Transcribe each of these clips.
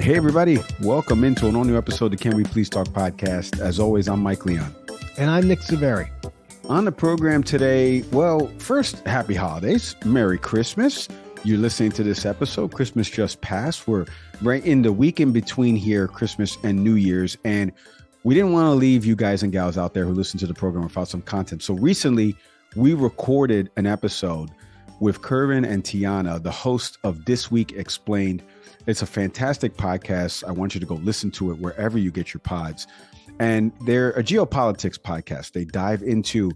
Hey, everybody. Welcome into an all-new episode of the Can We Please Talk podcast. As always, I'm Mike Leon. And I'm Nick Saveri. On the program today, well, first, happy holidays. Merry Christmas. You're listening to this episode. Christmas just passed. We're right in the week in between here, Christmas and New Year's. And we didn't want to leave you guys and gals out there who listen to the program without some content. So recently, we recorded an episode with Kervin and Tianna, the host of This Week Explained. It's a fantastic podcast. I want you to go listen to it wherever you get your pods. And they're a geopolitics podcast. They dive into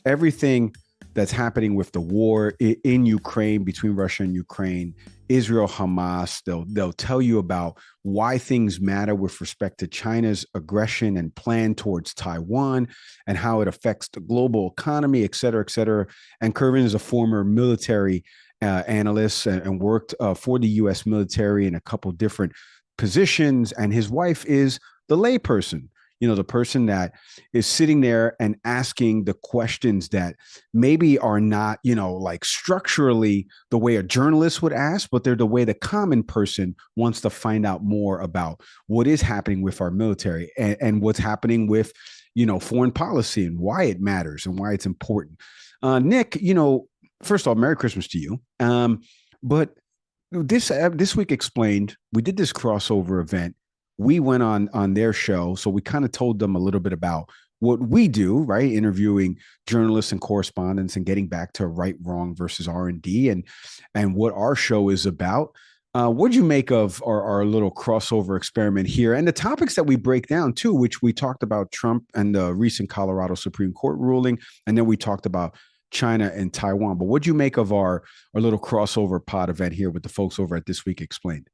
everything that's happening with the war in Ukraine, between Russia and Ukraine, Israel, Hamas. They'll tell you about why things matter with respect to China's aggression and plan towards Taiwan and how it affects the global economy, et cetera, et cetera. And Kervin is a former military analyst and worked for the U.S. military in a couple different positions. And his wife is the layperson, you know, the person that is sitting there and asking the questions that maybe are not, you know, like structurally the way a journalist would ask, but they're the way the common person wants to find out more about what is happening with our military and what's happening with, you know, foreign policy and why it matters and why it's important. Nick, you know, first of all, Merry Christmas to you. But this Week Explained, we did this crossover event. We went on their show, so we kind of told them a little bit about what we do, right? Interviewing journalists and correspondents and getting back to right, wrong versus R&D and what our show is about. What'd you make of our little crossover experiment here and the topics that we break down too, which we talked about Trump and the recent Colorado Supreme Court ruling, and then we talked about China and Taiwan. But what'd you make of our little crossover pod event here with the folks over at This Week Explained?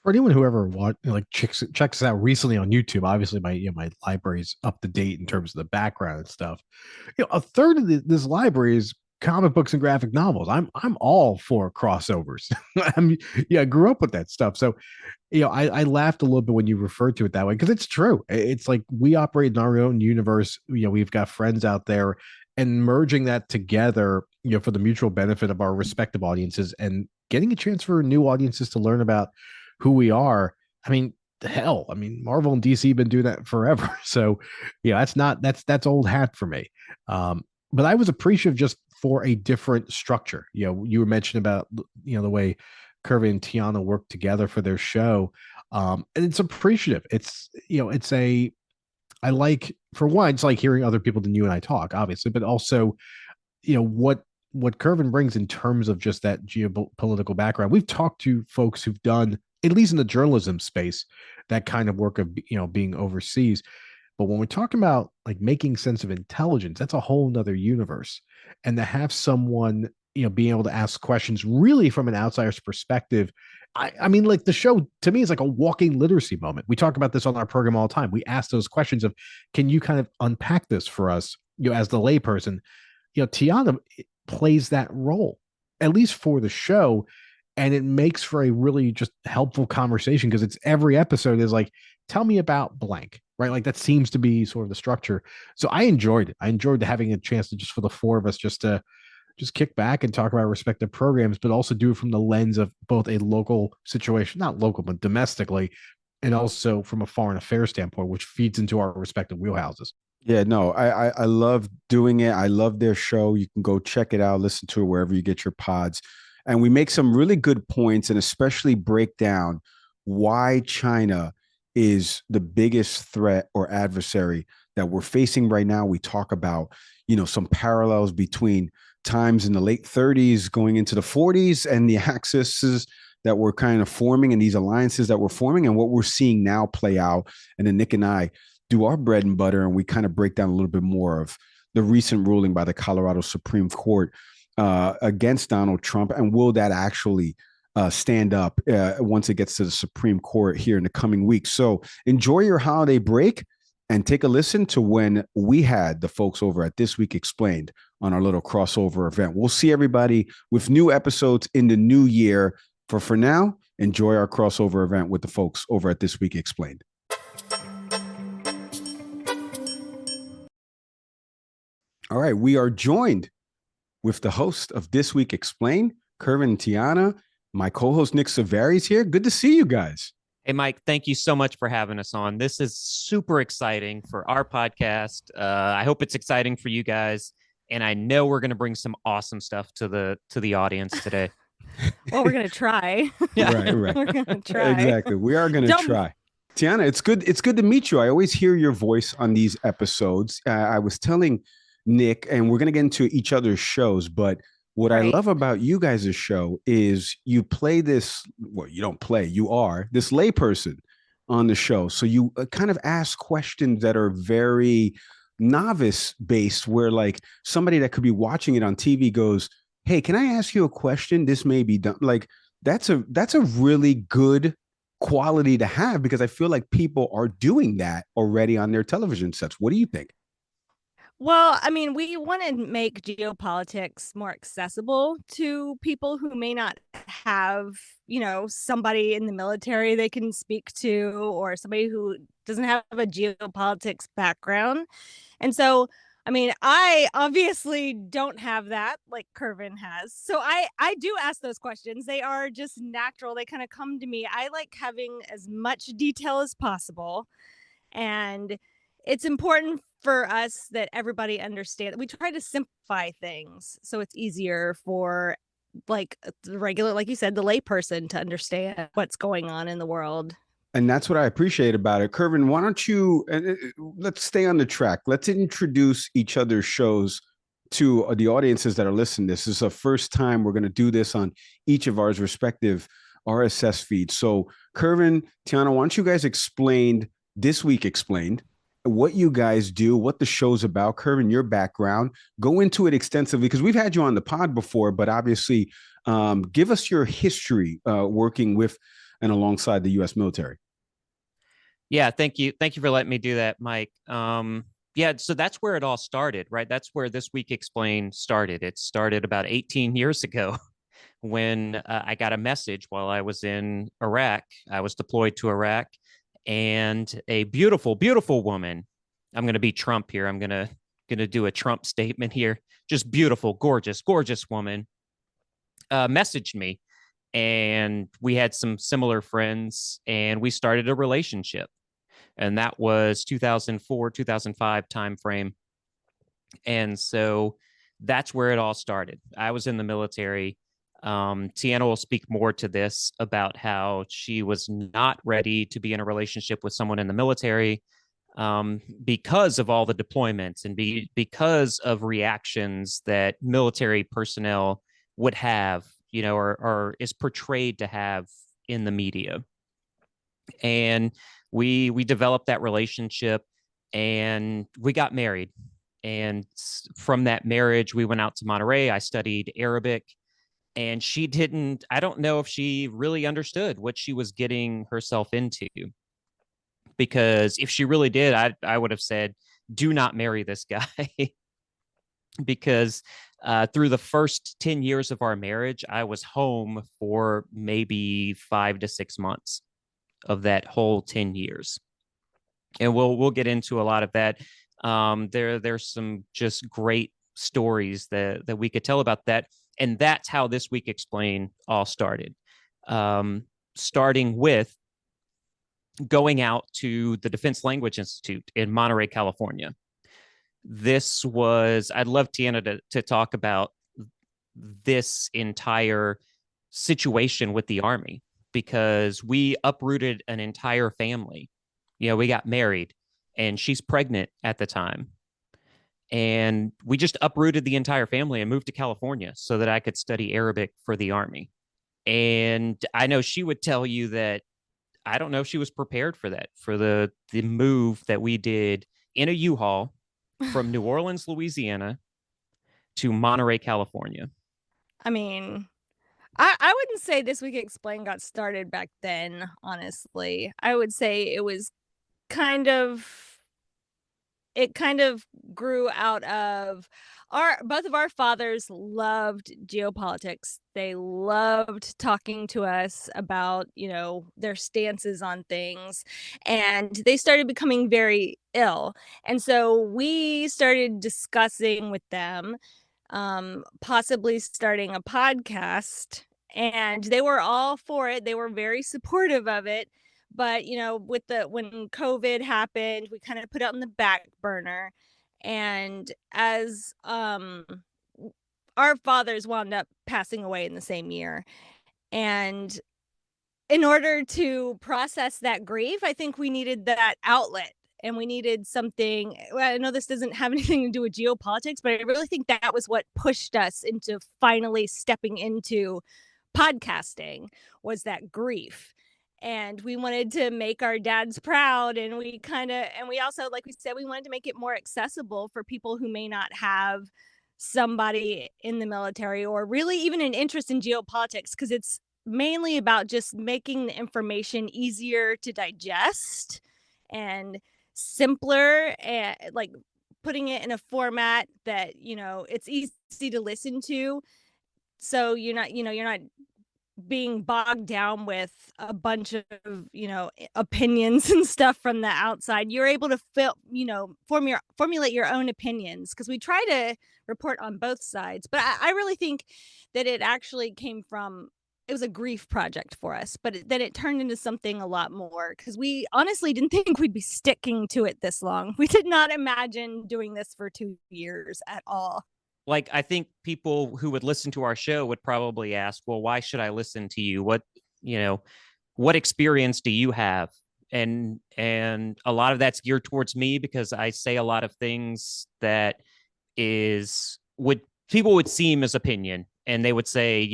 For anyone who ever checks us out recently on YouTube, obviously my library's up to date in terms of the background and stuff. You know, a third of this library is comic books and graphic novels. I'm all for crossovers. I grew up with that stuff. So, you know, I laughed a little bit when you referred to it that way because it's true. It's like we operate in our own universe. You know, we've got friends out there, and merging that together, you know, for the mutual benefit of our respective audiences and getting a chance for new audiences to learn about who we are. I mean, hell, Marvel and DC have been doing that forever. So, yeah, that's old hat for me. But I was appreciative just for a different structure. You know, you were mentioning about, you know, the way Kervin and Tianna work together for their show. And it's appreciative. It's, you know, I like, for one, it's like hearing other people than you and I talk, obviously, but also, you know, what Kervin brings in terms of just that geopolitical background. We've talked to folks who've done, at least in the journalism space, that kind of work of, you know, being overseas. But when we're talking about like making sense of intelligence, that's a whole nother universe. And to have someone, you know, being able to ask questions really from an outsider's perspective, I mean, like the show to me is like a walking literacy moment. We talk about this on our program all the time. We ask those questions of, can you kind of unpack this for us, you know, as the layperson? You know, Tianna plays that role, at least for the show. And it makes for a really just helpful conversation because it's every episode is like, tell me about blank, right? Like that seems to be sort of the structure. So I enjoyed it. I enjoyed having a chance to just for the four of us just to just kick back and talk about respective programs, but also do it from the lens of both a local situation, not local, but domestically, and also from a foreign affairs standpoint, which feeds into our respective wheelhouses. Yeah, no, I love doing it. I love their show. You can go check it out, listen to it wherever you get your pods. And we make some really good points and especially break down why China is the biggest threat or adversary that we're facing right now. We talk about, you know, some parallels between times in the late 30s going into the 40s and the axes that we're kind of forming and these alliances that we're forming and what we're seeing now play out. And then Nick and I do our bread and butter and we kind of break down a little bit more of the recent ruling by the Colorado Supreme Court against Donald Trump. And will that actually stand up once it gets to the Supreme Court here in the coming weeks? So enjoy your holiday break and take a listen to when we had the folks over at This Week Explained on our little crossover event. We'll see everybody with new episodes in the new year. For now, enjoy our crossover event with the folks over at This Week Explained. All right, we are joined with the host of This Week Explained, Kervin and Tianna. My co-host Nick Saveri is here. Good to see you guys. Hey, Mike, thank you so much for having us on. This is super exciting for our podcast. I hope it's exciting for you guys, and I know we're going to bring some awesome stuff to the audience today. Well, we're gonna try. Yeah. Right. We're gonna try. Exactly. We are going to Don't. try. Tianna, it's good. It's good to meet you. I always hear your voice on these episodes. I was telling Nick, and we're going to get into each other's shows, but what I Right. love about you guys' show is you play this. Well, you don't play. You are this layperson on the show, so you kind of ask questions that are very novice based, where like somebody that could be watching it on TV goes, "Hey, can I ask you a question? This may be done." Like that's a really good quality to have because I feel like people are doing that already on their television sets. What do you think? Well, I mean, we want to make geopolitics more accessible to people who may not have, somebody in the military they can speak to, or somebody who doesn't have a geopolitics background. And so, I mean, I obviously don't have that like Kervin has. So I do ask those questions. They are just natural. They kind of come to me. I like having as much detail as possible. And it's important for us that everybody understand. We try to simplify things so it's easier for like the regular, like you said, the layperson to understand what's going on in the world. And that's what I appreciate about it. Kervin, why don't you let's stay on the track. Let's introduce each other's shows to the audiences that are listening. This is the first time we're going to do this on each of our respective RSS feeds. So, Kervin, Tianna, why don't you guys explain this week explained what you guys do, what the show's about, Kervin, your background, go into it extensively because we've had you on the pod before, but obviously give us your history working with and alongside the U.S. military. Yeah, thank you. Thank you for letting me do that, Mike. Yeah, so that's where it all started, right? That's where This Week Explained started. It started about 18 years ago when I got a message while I was in Iraq. I was deployed to Iraq, and a beautiful, beautiful woman. I'm going to be Trump here. I'm going to do a Trump statement here. Just beautiful, gorgeous, gorgeous woman messaged me, and we had some similar friends, and we started a relationship. And that was 2004, 2005 timeframe. And so that's where it all started. I was in the military. Tianna will speak more to this about how she was not ready to be in a relationship with someone in the military because of all the deployments and because of reactions that military personnel would have, or is portrayed to have in the media. And we developed that relationship, and we got married. And from that marriage, we went out to Monterey. I studied Arabic, and I don't know if she really understood what she was getting herself into, because if she really did, I would have said, do not marry this guy. Because through the first 10 years of our marriage, I was home for maybe 5 to 6 months of that whole 10 years. And we'll get into a lot of that. There's some just great stories that we could tell about that. And that's how This Week Explained all started. Starting with going out to the Defense Language Institute in Monterey, California. I'd love Tianna to talk about this entire situation with the Army, because we uprooted an entire family. We got married, and she's pregnant at the time. And we just uprooted the entire family and moved to California so that I could study Arabic for the Army. And I know she would tell you that I don't know if she was prepared for that, for the move that we did in a U-Haul from New Orleans, Louisiana to Monterey, California. I mean, I wouldn't say This Week Explained got started back then, honestly. I would say it kind of grew out of both of our fathers loved geopolitics. They loved talking to us about, their stances on things, and they started becoming very ill. And so we started discussing with them, possibly starting a podcast, and they were all for it. They were very supportive of it. But when COVID happened, we kind of put it on the back burner. And as our fathers wound up passing away in the same year, and in order to process that grief, I think we needed that outlet, and we needed something. Well, I know this doesn't have anything to do with geopolitics, but I really think that was what pushed us into finally stepping into podcasting, was that grief. And we wanted to make our dads proud, and we also, like we said, we wanted to make it more accessible for people who may not have somebody in the military or really even an interest in geopolitics, because it's mainly about just making the information easier to digest and simpler, and like putting it in a format that it's easy to listen to, so you're not being bogged down with a bunch of opinions and stuff from the outside. You're able to formulate your own opinions, because we try to report on both sides. But I really think that it actually came from, it was a grief project for us, but then it turned into something a lot more, because we honestly didn't think we'd be sticking to it this long. We did not imagine doing this for 2 years at all. Like, I think people who would listen to our show would probably ask, well, why should I listen to you? What experience do you have? And a lot of that's geared towards me, because I say a lot of things that people would seem as opinion, and they would say,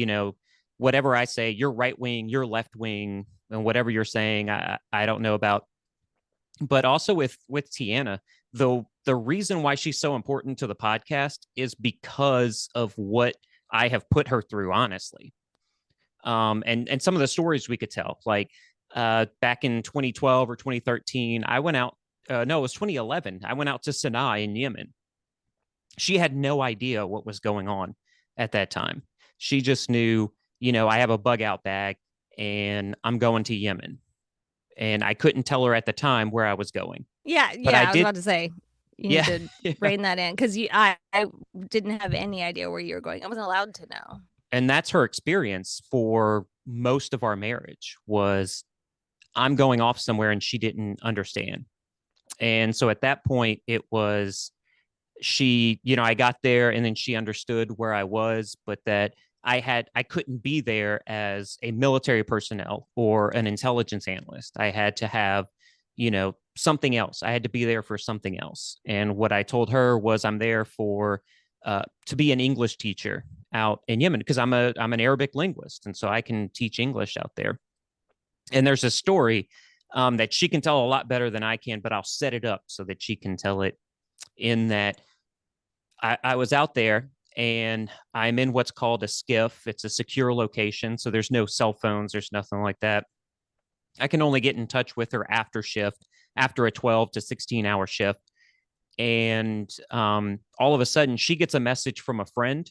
whatever I say, you're right wing, you're left wing, and whatever you're saying, I don't know about. But also with Tianna, though, the reason why she's so important to the podcast is because of what I have put her through, honestly. And some of the stories we could tell, like back in 2012 or 2013, I went out. No, it was 2011. I went out to Sana'a in Yemen. She had no idea what was going on at that time. She just knew, I have a bug out bag and I'm going to Yemen. And I couldn't tell her at the time where I was going. Yeah, But I was about to say, you need to Yeah. rein that in, because I didn't have any idea where you were going. I wasn't allowed to know. And that's her experience for most of our marriage, was I'm going off somewhere and she didn't understand. And so at that point, it was I got there and then she understood where I was, but that I couldn't be there as a military personnel or an intelligence analyst. I had to have, something else. I had to be there for something else. And what I told her was, I'm there to be an English teacher out in Yemen, because I'm an Arabic linguist. And so I can teach English out there. And there's a story that she can tell a lot better than I can, but I'll set it up so that she can tell it, in that I was out there and I'm in what's called a skiff. It's a secure location, so there's no cell phones, there's nothing like that. I can only get in touch with her after shift, after a 12 to 16-hour shift. And all of a sudden, she gets a message from a friend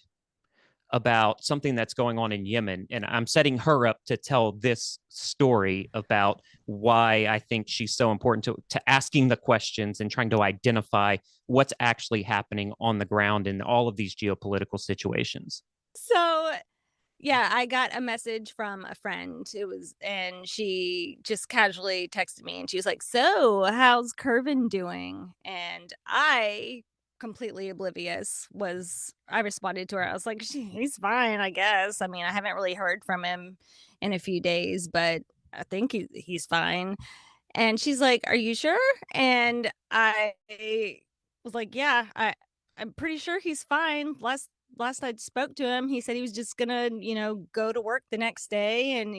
about something that's going on in Yemen. And I'm setting her up to tell this story about why I think she's so important to asking the questions and trying to identify what's actually happening on the ground in all of these geopolitical situations. So, yeah, I got a message from a friend. And she just casually texted me, and she was like, "So, how's Kervin doing?" And I, completely oblivious, I responded to her. I was like, "He's fine, I guess. I mean, I haven't really heard from him in a few days, but I think he's fine." And she's like, "Are you sure?" And I was like, "Yeah, I'm pretty sure he's fine. Last I spoke to him, he said he was just gonna, go to work the next day, and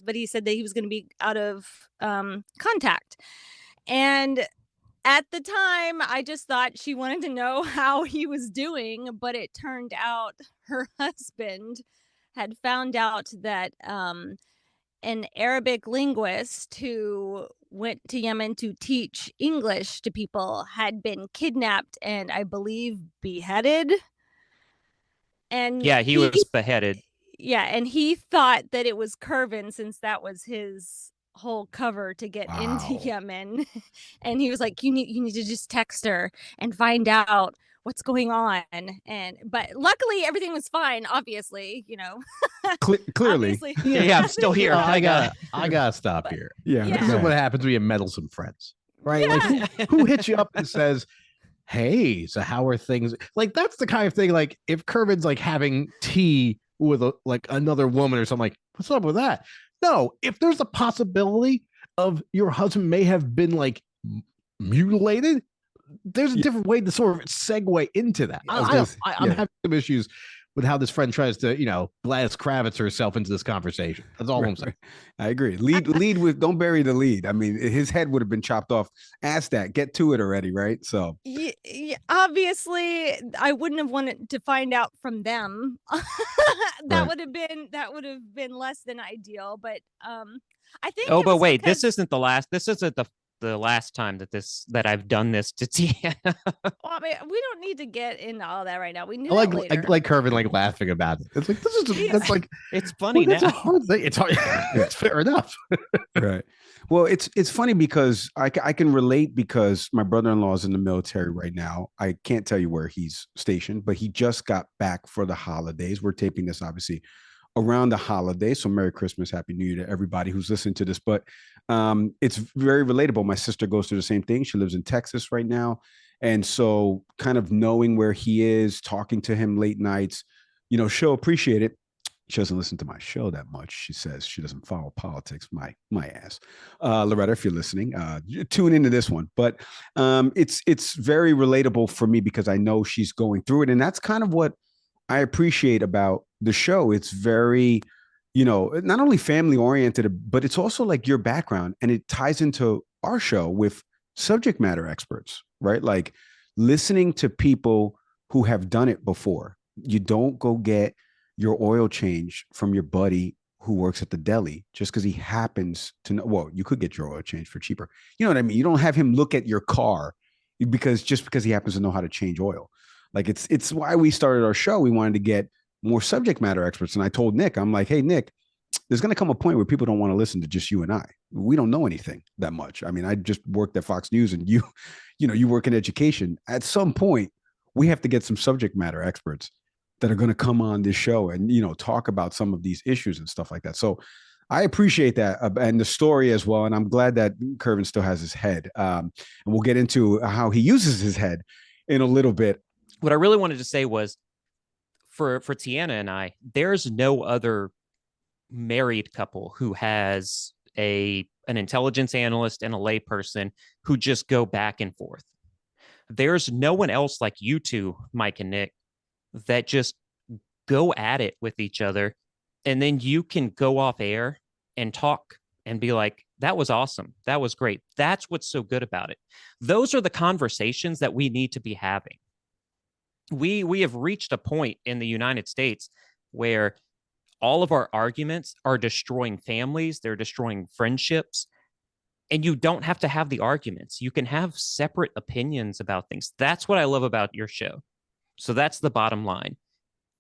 but he said that he was gonna be out of contact." And at the time, I just thought she wanted to know how he was doing, but it turned out her husband had found out that an Arabic linguist who went to Yemen to teach English to people had been kidnapped and, I believe, beheaded. And Yeah, he was beheaded. yeah, and he thought that it was Kervin, since that was his whole cover to get into Wow. Yemen. And he was like, you need to just text her and find out what's going on. And but luckily everything was fine, obviously, Clearly. obviously. Yeah, I'm still here. Oh, Hi, guys. I gotta stop But- here. Yeah. Yeah. This is what happens when you have meddlesome friends, right? Yeah. Like who hits you up and says, "Hey, so how are things?" Like that's the kind of thing. Like if Kervin's like having tea with like another woman or something, like what's up with that? No, if there's a possibility of your husband may have been like mutilated, there's a different way to sort of segue into that. I'm having some issues with how this friend tries to, Gladys Kravitz herself into this conversation. That's all I'm saying. I agree. Lead with, don't bury the lead. I mean, his head would have been chopped off. Ask that. Get to it already, right? So Yeah, obviously, I wouldn't have wanted to find out from them. That Right. would have been less than ideal. But I think. Oh, it but was wait, because- this isn't the last. This isn't the last time that I've done this to Tianna. Well, I mean, we don't need to get into all that right now. We need I like, that later. like Kervin like laughing about it. It's like this is Yeah. that's like It's funny that's now. a hard thing. It's hard. It's fair enough. right. Well, it's funny because I can relate because my brother-in-law is in the military right now. I can't tell you where he's stationed, but he just got back for the holidays. We're taping this obviously around the holidays. So Merry Christmas, Happy New Year to everybody who's listening to this. But it's very relatable. My sister goes through the same thing. She lives in Texas right now. And so kind of knowing where he is, talking to him late nights, she'll appreciate it. She doesn't listen to my show that much. She says she doesn't follow politics. My ass. Loretta, if you're listening, tune into this one. But it's very relatable for me because I know she's going through it. And that's kind of what I appreciate about the show. It's very, not only family oriented, but it's also like your background, and it ties into our show with subject matter experts, right? Like listening to people who have done it before. You don't go get your oil change from your buddy who works at the deli just because he happens to know. Well, you could get your oil change for cheaper. You know what I mean? You don't have him look at your car because he happens to know how to change oil. Like it's why we started our show. We wanted to get more subject matter experts. And I told Nick, I'm like, hey, Nick, there's going to come a point where people don't want to listen to just you and I. We don't know anything that much. I mean, I just worked at Fox News and you work in education. At some point, we have to get some subject matter experts that are going to come on this show and, talk about some of these issues and stuff like that. So I appreciate that and the story as well. And I'm glad that Kervin still has his head. And we'll get into how he uses his head in a little bit. What I really wanted to say was for Tianna and I, there's no other married couple who has an intelligence analyst and a layperson who just go back and forth. There's no one else like you two, Mike and Nick, that just go at it with each other. And then you can go off air and talk and be like, that was awesome. That was great. That's what's so good about it. Those are the conversations that we need to be having. We have reached a point in the United States where all of our arguments are destroying families. They're destroying friendships. And you don't have to have the arguments. You can have separate opinions about things. That's what I love about your show. So that's the bottom line.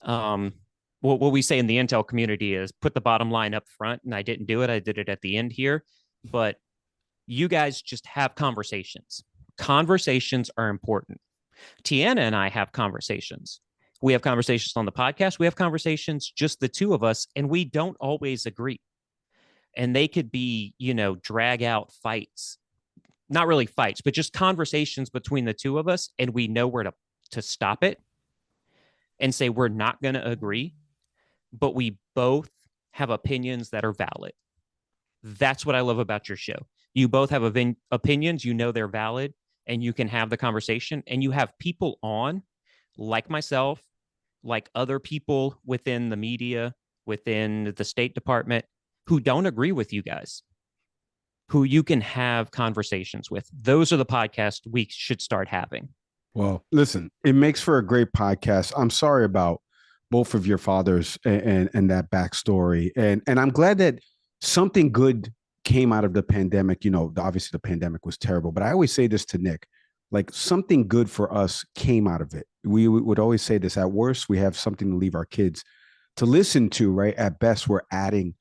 What we say in the Intel community is put the bottom line up front, and I didn't do it. I did it at the end here. But you guys just have conversations. Conversations are important. Tianna and I have conversations. We have conversations on the podcast. We have conversations, just the two of us, and we don't always agree. And they could be, drag out fights, not really fights, but just conversations between the two of us. And we know where to stop it and say, we're not going to agree, but we both have opinions that are valid. That's what I love about your show. You both have opinions, they're valid, and you can have the conversation, and you have people on like myself, like other people within the media, within the State Department, who don't agree with you guys, who you can have conversations with. Those are the podcasts we should start having. Well, listen, it makes for a great podcast. I'm sorry about both of your fathers and that backstory. And I'm glad that something good came out of the pandemic. Obviously the pandemic was terrible, but I always say this to Nick, like something good for us came out of it. We would always say this: at worst, we have something to leave our kids to listen to, right? At best, we're adding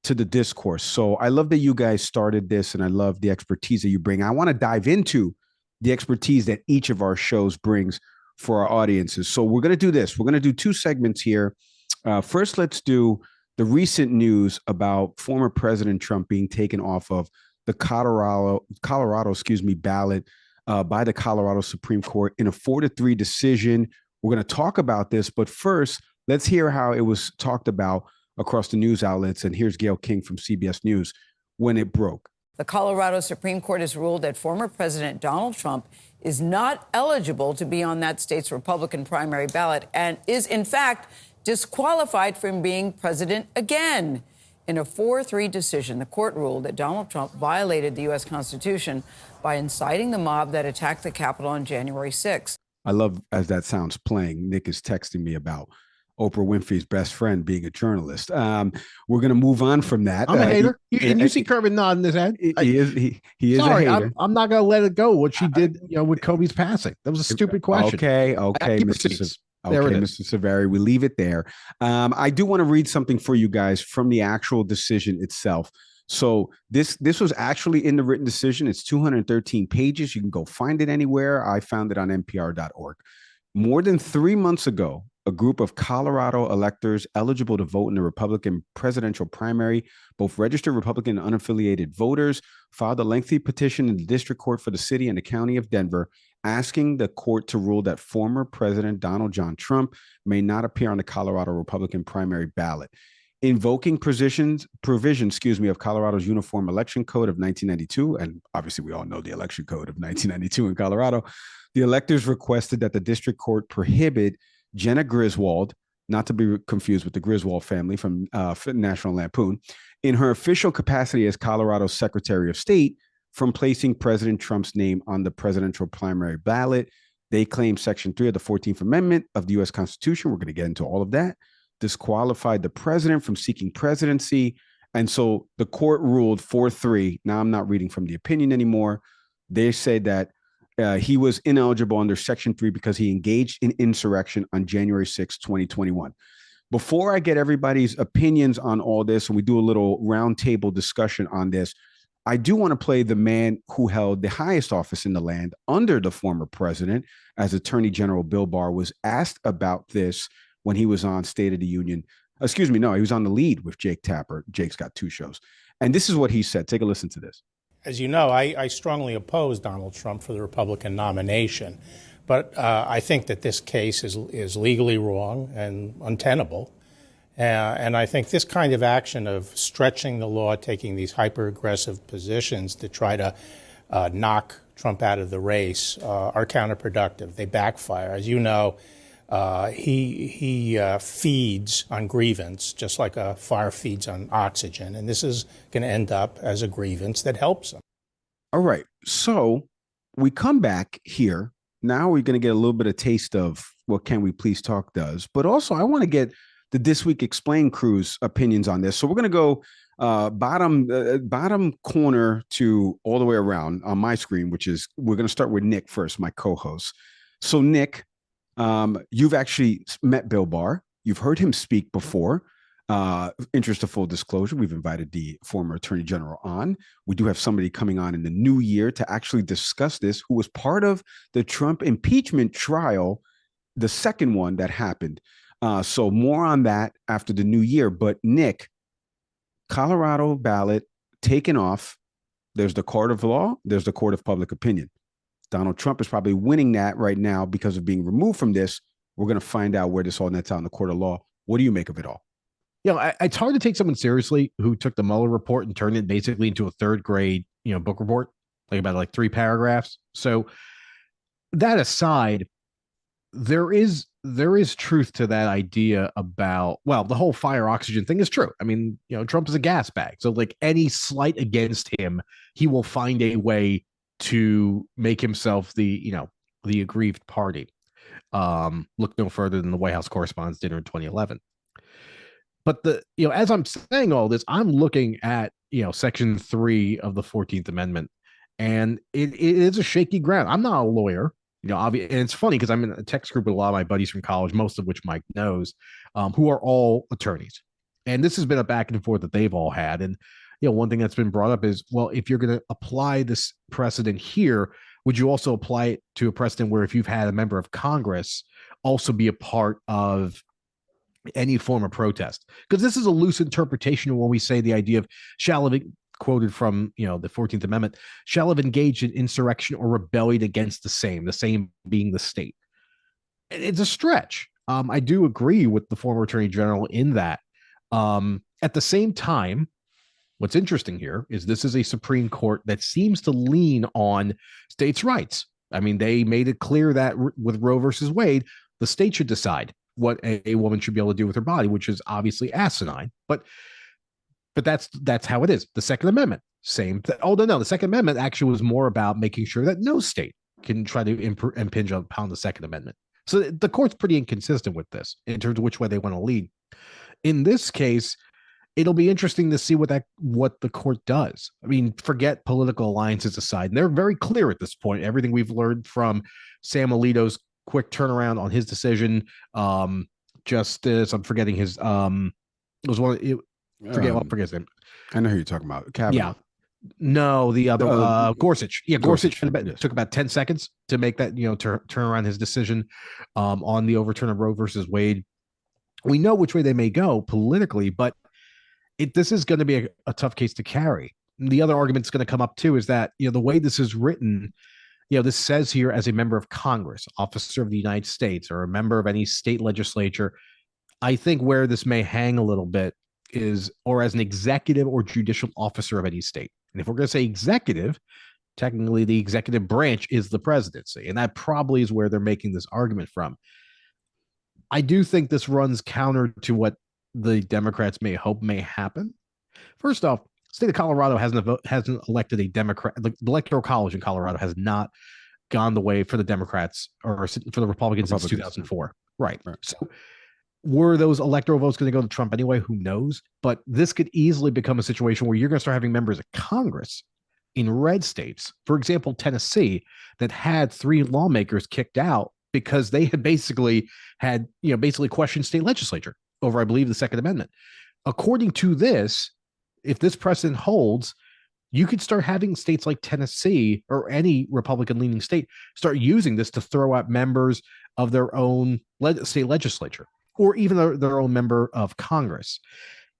to the discourse. So I love that you guys started this, and I love the expertise that you bring. I want to dive into the expertise that each of our shows brings for our audiences. So we're going to do this. We're going to do two segments here. First, let's do the recent news about former President Trump being taken off of the Colorado ballot by the Colorado Supreme Court in a 4-3 decision. We're going to talk about this, but first, let's hear how it was talked about across the news outlets. And here's Gayle King from CBS News when it broke. The Colorado Supreme Court has ruled that former President Donald Trump is not eligible to be on that state's Republican primary ballot and is, in fact, disqualified from being president again. In a 4-3 decision, the court ruled that Donald Trump violated the U.S. Constitution by inciting the mob that attacked the Capitol on January 6th. I love, as that sounds playing, Nick is texting me about Oprah Winfrey's best friend being a journalist. We're going to move on from that. I'm a hater. And you see Kervin nodding his head. He is sorry, a hater. I'm not going to let it go, what she did with Kobe's passing. That was a stupid question. Okay, Mr. Saveri, we leave it there. I do want to read something for you guys from the actual decision itself. So this was actually in the written decision. It's 213 pages. You can go find it anywhere. I found it on npr.org. More than 3 months ago, a group of Colorado electors eligible to vote in the Republican presidential primary, both registered Republican and unaffiliated voters, filed a lengthy petition in the district court for the city and the county of Denver, asking the court to rule that former President Donald John Trump may not appear on the Colorado Republican primary ballot. Invoking provisions, of Colorado's Uniform Election Code of 1992, and obviously we all know the election code of 1992 in Colorado, the electors requested that the district court prohibit Jenna Griswold, not to be confused with the Griswold family from National Lampoon, in her official capacity as Colorado's Secretary of State, from placing President Trump's name on the presidential primary ballot. They claim Section 3 of the 14th Amendment of the U.S. Constitution, we're going to get into all of that, disqualified the president from seeking presidency. And so the court ruled 4-3. Now I'm not reading from the opinion anymore. They said that he was ineligible under Section 3 because he engaged in insurrection on January 6, 2021. Before I get everybody's opinions on all this, and we do a little roundtable discussion on this, I do want to play the man who held the highest office in the land under the former president, as Attorney General Bill Barr was asked about this when he was on State of the Union. He was on The Lead with Jake Tapper. Jake's got two shows. And this is what he said. Take a listen to this. As you know, I strongly oppose Donald Trump for the Republican nomination, but I think that this case is legally wrong and untenable. And I think this kind of action of stretching the law, taking these hyper-aggressive positions to try to knock Trump out of the race are counterproductive. They backfire. As you know, he feeds on grievance, just like a fire feeds on oxygen. And this is going to end up as a grievance that helps him. All right. So we come back here. Now we're going to get a little bit of taste of what Can We Please Talk does. But also, I want to get the This Week Explained crew's opinions on this. So we're going to go bottom corner to all the way around on my screen, which is, we're going to start with Nick first, my co-host. So Nick, you've actually met Bill Barr. You've heard him speak before. Interest of full disclosure, we've invited the former Attorney General on. We do have somebody coming on in the new year to actually discuss this, who was part of the Trump impeachment trial, the second one that happened. So more on that after the new year. But Nick, Colorado ballot taken off. There's the court of law. There's the court of public opinion. Donald Trump is probably winning that right now because of being removed from this. We're going to find out where this all nets out in the court of law. What do you make of it all? It's hard to take someone seriously who took the Mueller report and turned it basically into a third grade, book report, about 3 paragraphs. So that aside, there is truth to that idea about, the whole fire oxygen thing is true. I mean, Trump is a gas bag. So any slight against him, he will find a way to make himself the aggrieved party. Look no further than the White House Correspondents' Dinner in 2011. But as I'm saying all this, I'm looking at, Section 3 of the 14th Amendment, and it is a shaky ground. I'm not a lawyer, and it's funny because I'm in a text group with a lot of my buddies from college, most of which Mike knows, who are all attorneys. And this has been a back and forth that they've all had. And, one thing that's been brought up is, well, if you're going to apply this precedent here, would you also apply it to a precedent where if you've had a member of Congress also be a part of any form of protest? Because this is a loose interpretation of when we say the idea of shall have, quoted from the 14th Amendment, shall have engaged in insurrection or rebellion against the same being the state. It's a stretch. I do agree with the former Attorney General in that. At the same time, what's interesting here is this is a Supreme Court that seems to lean on states' rights. I mean, they made it clear that with Roe versus Wade, the state should decide what a woman should be able to do with her body, which is obviously asinine. But that's how it is. The Second Amendment, same thing. Oh, no, the Second Amendment actually was more about making sure that no state can try to impinge upon the Second Amendment. So the court's pretty inconsistent with this in terms of which way they want to lead. In this case, it'll be interesting to see what the court does. I mean, forget political alliances aside. And they're very clear at this point. Everything we've learned from Sam Alito's quick turnaround on his decision, Justice, I'm forgetting his, it was one, forget his name. I know who you're talking about. Kavanaugh. Yeah. No, the other Gorsuch. Yeah, Gorsuch took about 10 seconds to make that, turn around his decision on the overturn of Roe versus Wade. We know which way they may go politically, but this is going to be a tough case to carry. The other argument that's going to come up too is that, the way this is written, this says here as a member of Congress, officer of the United States, or a member of any state legislature. I think where this may hang a little bit is, or as an executive or judicial officer of any state. And if we're going to say executive, technically the executive branch is the presidency. And that probably is where they're making this argument from. I do think this runs counter to what the Democrats may hope may happen. First off, the state of Colorado hasn't elected a Democrat. The Electoral College in Colorado has not gone the way for the Democrats or for the Republicans since 2004. Right. So were those electoral votes going to go to Trump anyway? Who knows? But this could easily become a situation where you're going to start having members of Congress in red states, for example, Tennessee, that had 3 lawmakers kicked out because they had basically questioned state legislature over, I believe, the Second Amendment. According to this, if this precedent holds, you could start having states like Tennessee or any Republican-leaning state start using this to throw out members of their own state legislature or even their own member of Congress.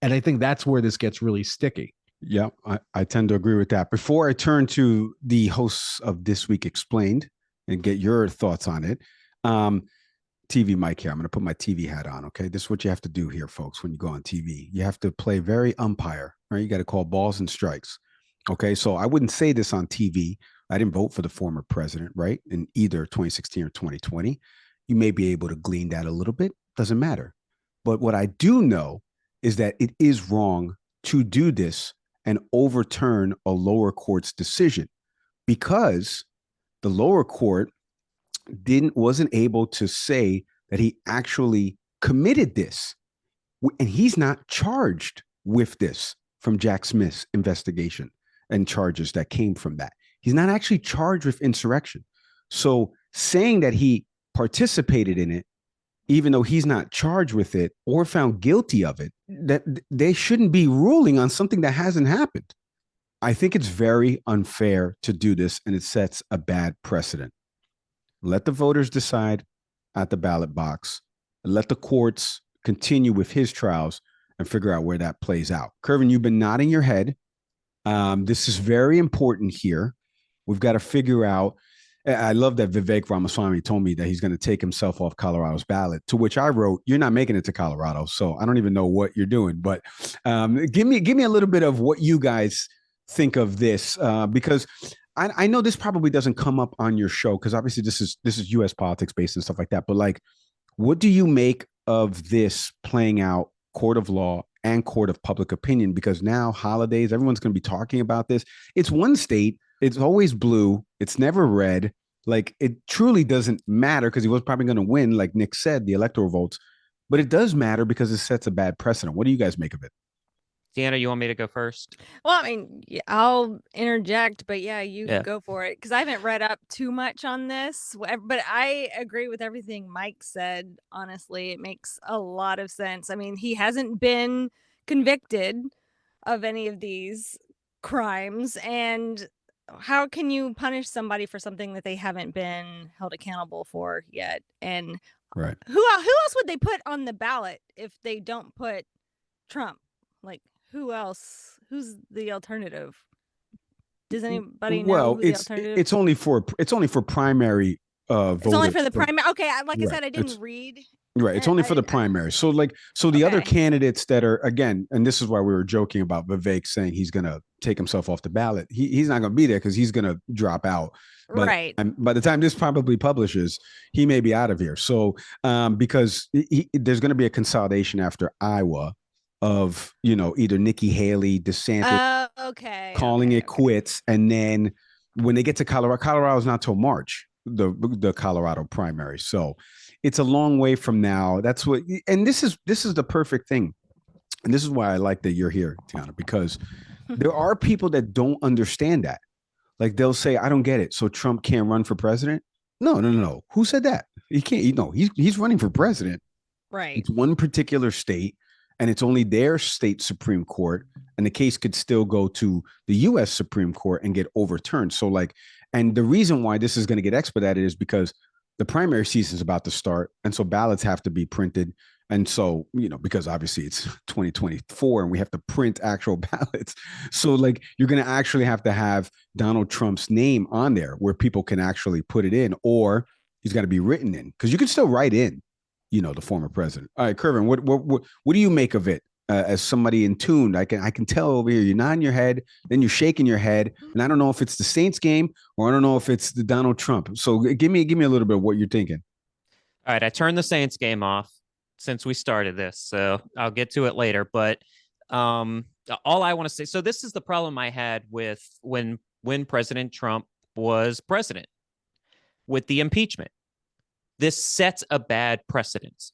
And I think that's where this gets really sticky. Yeah, I tend to agree with that. Before I turn to the hosts of This Week Explained and get your thoughts on it, TV mic here. I'm going to put my TV hat on, okay? This is what you have to do here, folks, when you go on TV. You have to play very umpire, right? You got to call balls and strikes, okay? So I wouldn't say this on TV. I didn't vote for the former president, right? In either 2016 or 2020. You may be able to glean that a little bit. Doesn't matter. But what I do know is that it is wrong to do this and overturn a lower court's decision because the lower court wasn't able to say that he actually committed this. And he's not charged with this from Jack Smith's investigation and charges that came from that. He's not actually charged with insurrection. So saying that he participated in it, even though he's not charged with it or found guilty of it, that they shouldn't be ruling on something that hasn't happened. I think it's very unfair to do this, and it sets a bad precedent. Let the voters decide at the ballot box. And let the courts continue with his trials and figure out where that plays out. Kervin, you've been nodding your head. This is very important here. We've got to figure out. I love that Vivek Ramaswamy told me that he's going to take himself off Colorado's ballot, to which I wrote, you're not making it to Colorado, so I don't even know what you're doing. But give me a little bit of what you guys think of this, because I know this probably doesn't come up on your show because obviously this is U.S. politics based and stuff like that. But like, what do you make of this playing out, court of law and court of public opinion? Because now holidays, everyone's going to be talking about this. It's one state. It's always blue. It's never red. Like, it truly doesn't matter because he was probably going to win, like Nick said, the electoral votes. But it does matter because it sets a bad precedent. What do you guys make of it? Tianna, you want me to go first? Well, I mean, I'll interject, but yeah, you can go for it because I haven't read up too much on this. But I agree with everything Mike said. Honestly, it makes a lot of sense. I mean, he hasn't been convicted of any of these crimes. And how can you punish somebody for something that they haven't been held accountable for yet? And Right. who else would they put on the ballot if they don't put Trump? Like, who else? Who's the alternative? Does anybody know Well, who the alternative? it's only for primary voters. It's only for the primary. Okay, like I Right. said, I didn't read. Right. It's only I for the didn't- primary. So the other Okay. candidates that are, again, and this is why we were joking about Vivek saying he's going to take himself off the ballot. He's not going to be there because he's going to drop out. But Right. by the time this probably publishes, he may be out of here. So because there's going to be a consolidation after Iowa of, either Nikki Haley, DeSantis Okay. calling it quits. And then when they get to Colorado's not till March, the Colorado primary. So it's a long way from now. That's what, and this is the perfect thing. And this is why I like that you're here, Tianna, because there are people that don't understand that. Like they'll say, I don't get it. So Trump can't run for president? No. Who said that? He can't, he's running for president. Right. It's one particular state, and it's only their state Supreme Court. And the case could still go to the US Supreme Court and get overturned. So and the reason why this is going to get expedited is because the primary season is about to start. And so ballots have to be printed. And so, because obviously it's 2024 and we have to print actual ballots. So you're going to actually have to have Donald Trump's name on there where people can actually put it in, or he's got to be written in, because you can still write in, the former president. All right, Kervin, what do you make of it? As somebody in tune, I can tell over here, you're nodding your head, then you're shaking your head, and I don't know if it's the Saints game or I don't know if it's the Donald Trump. So give me a little bit of what you're thinking. All right, I turned the Saints game off since we started this, so I'll get to it later. But all I want to say, so this is the problem I had with when President Trump was president with the impeachment. This sets a bad precedent.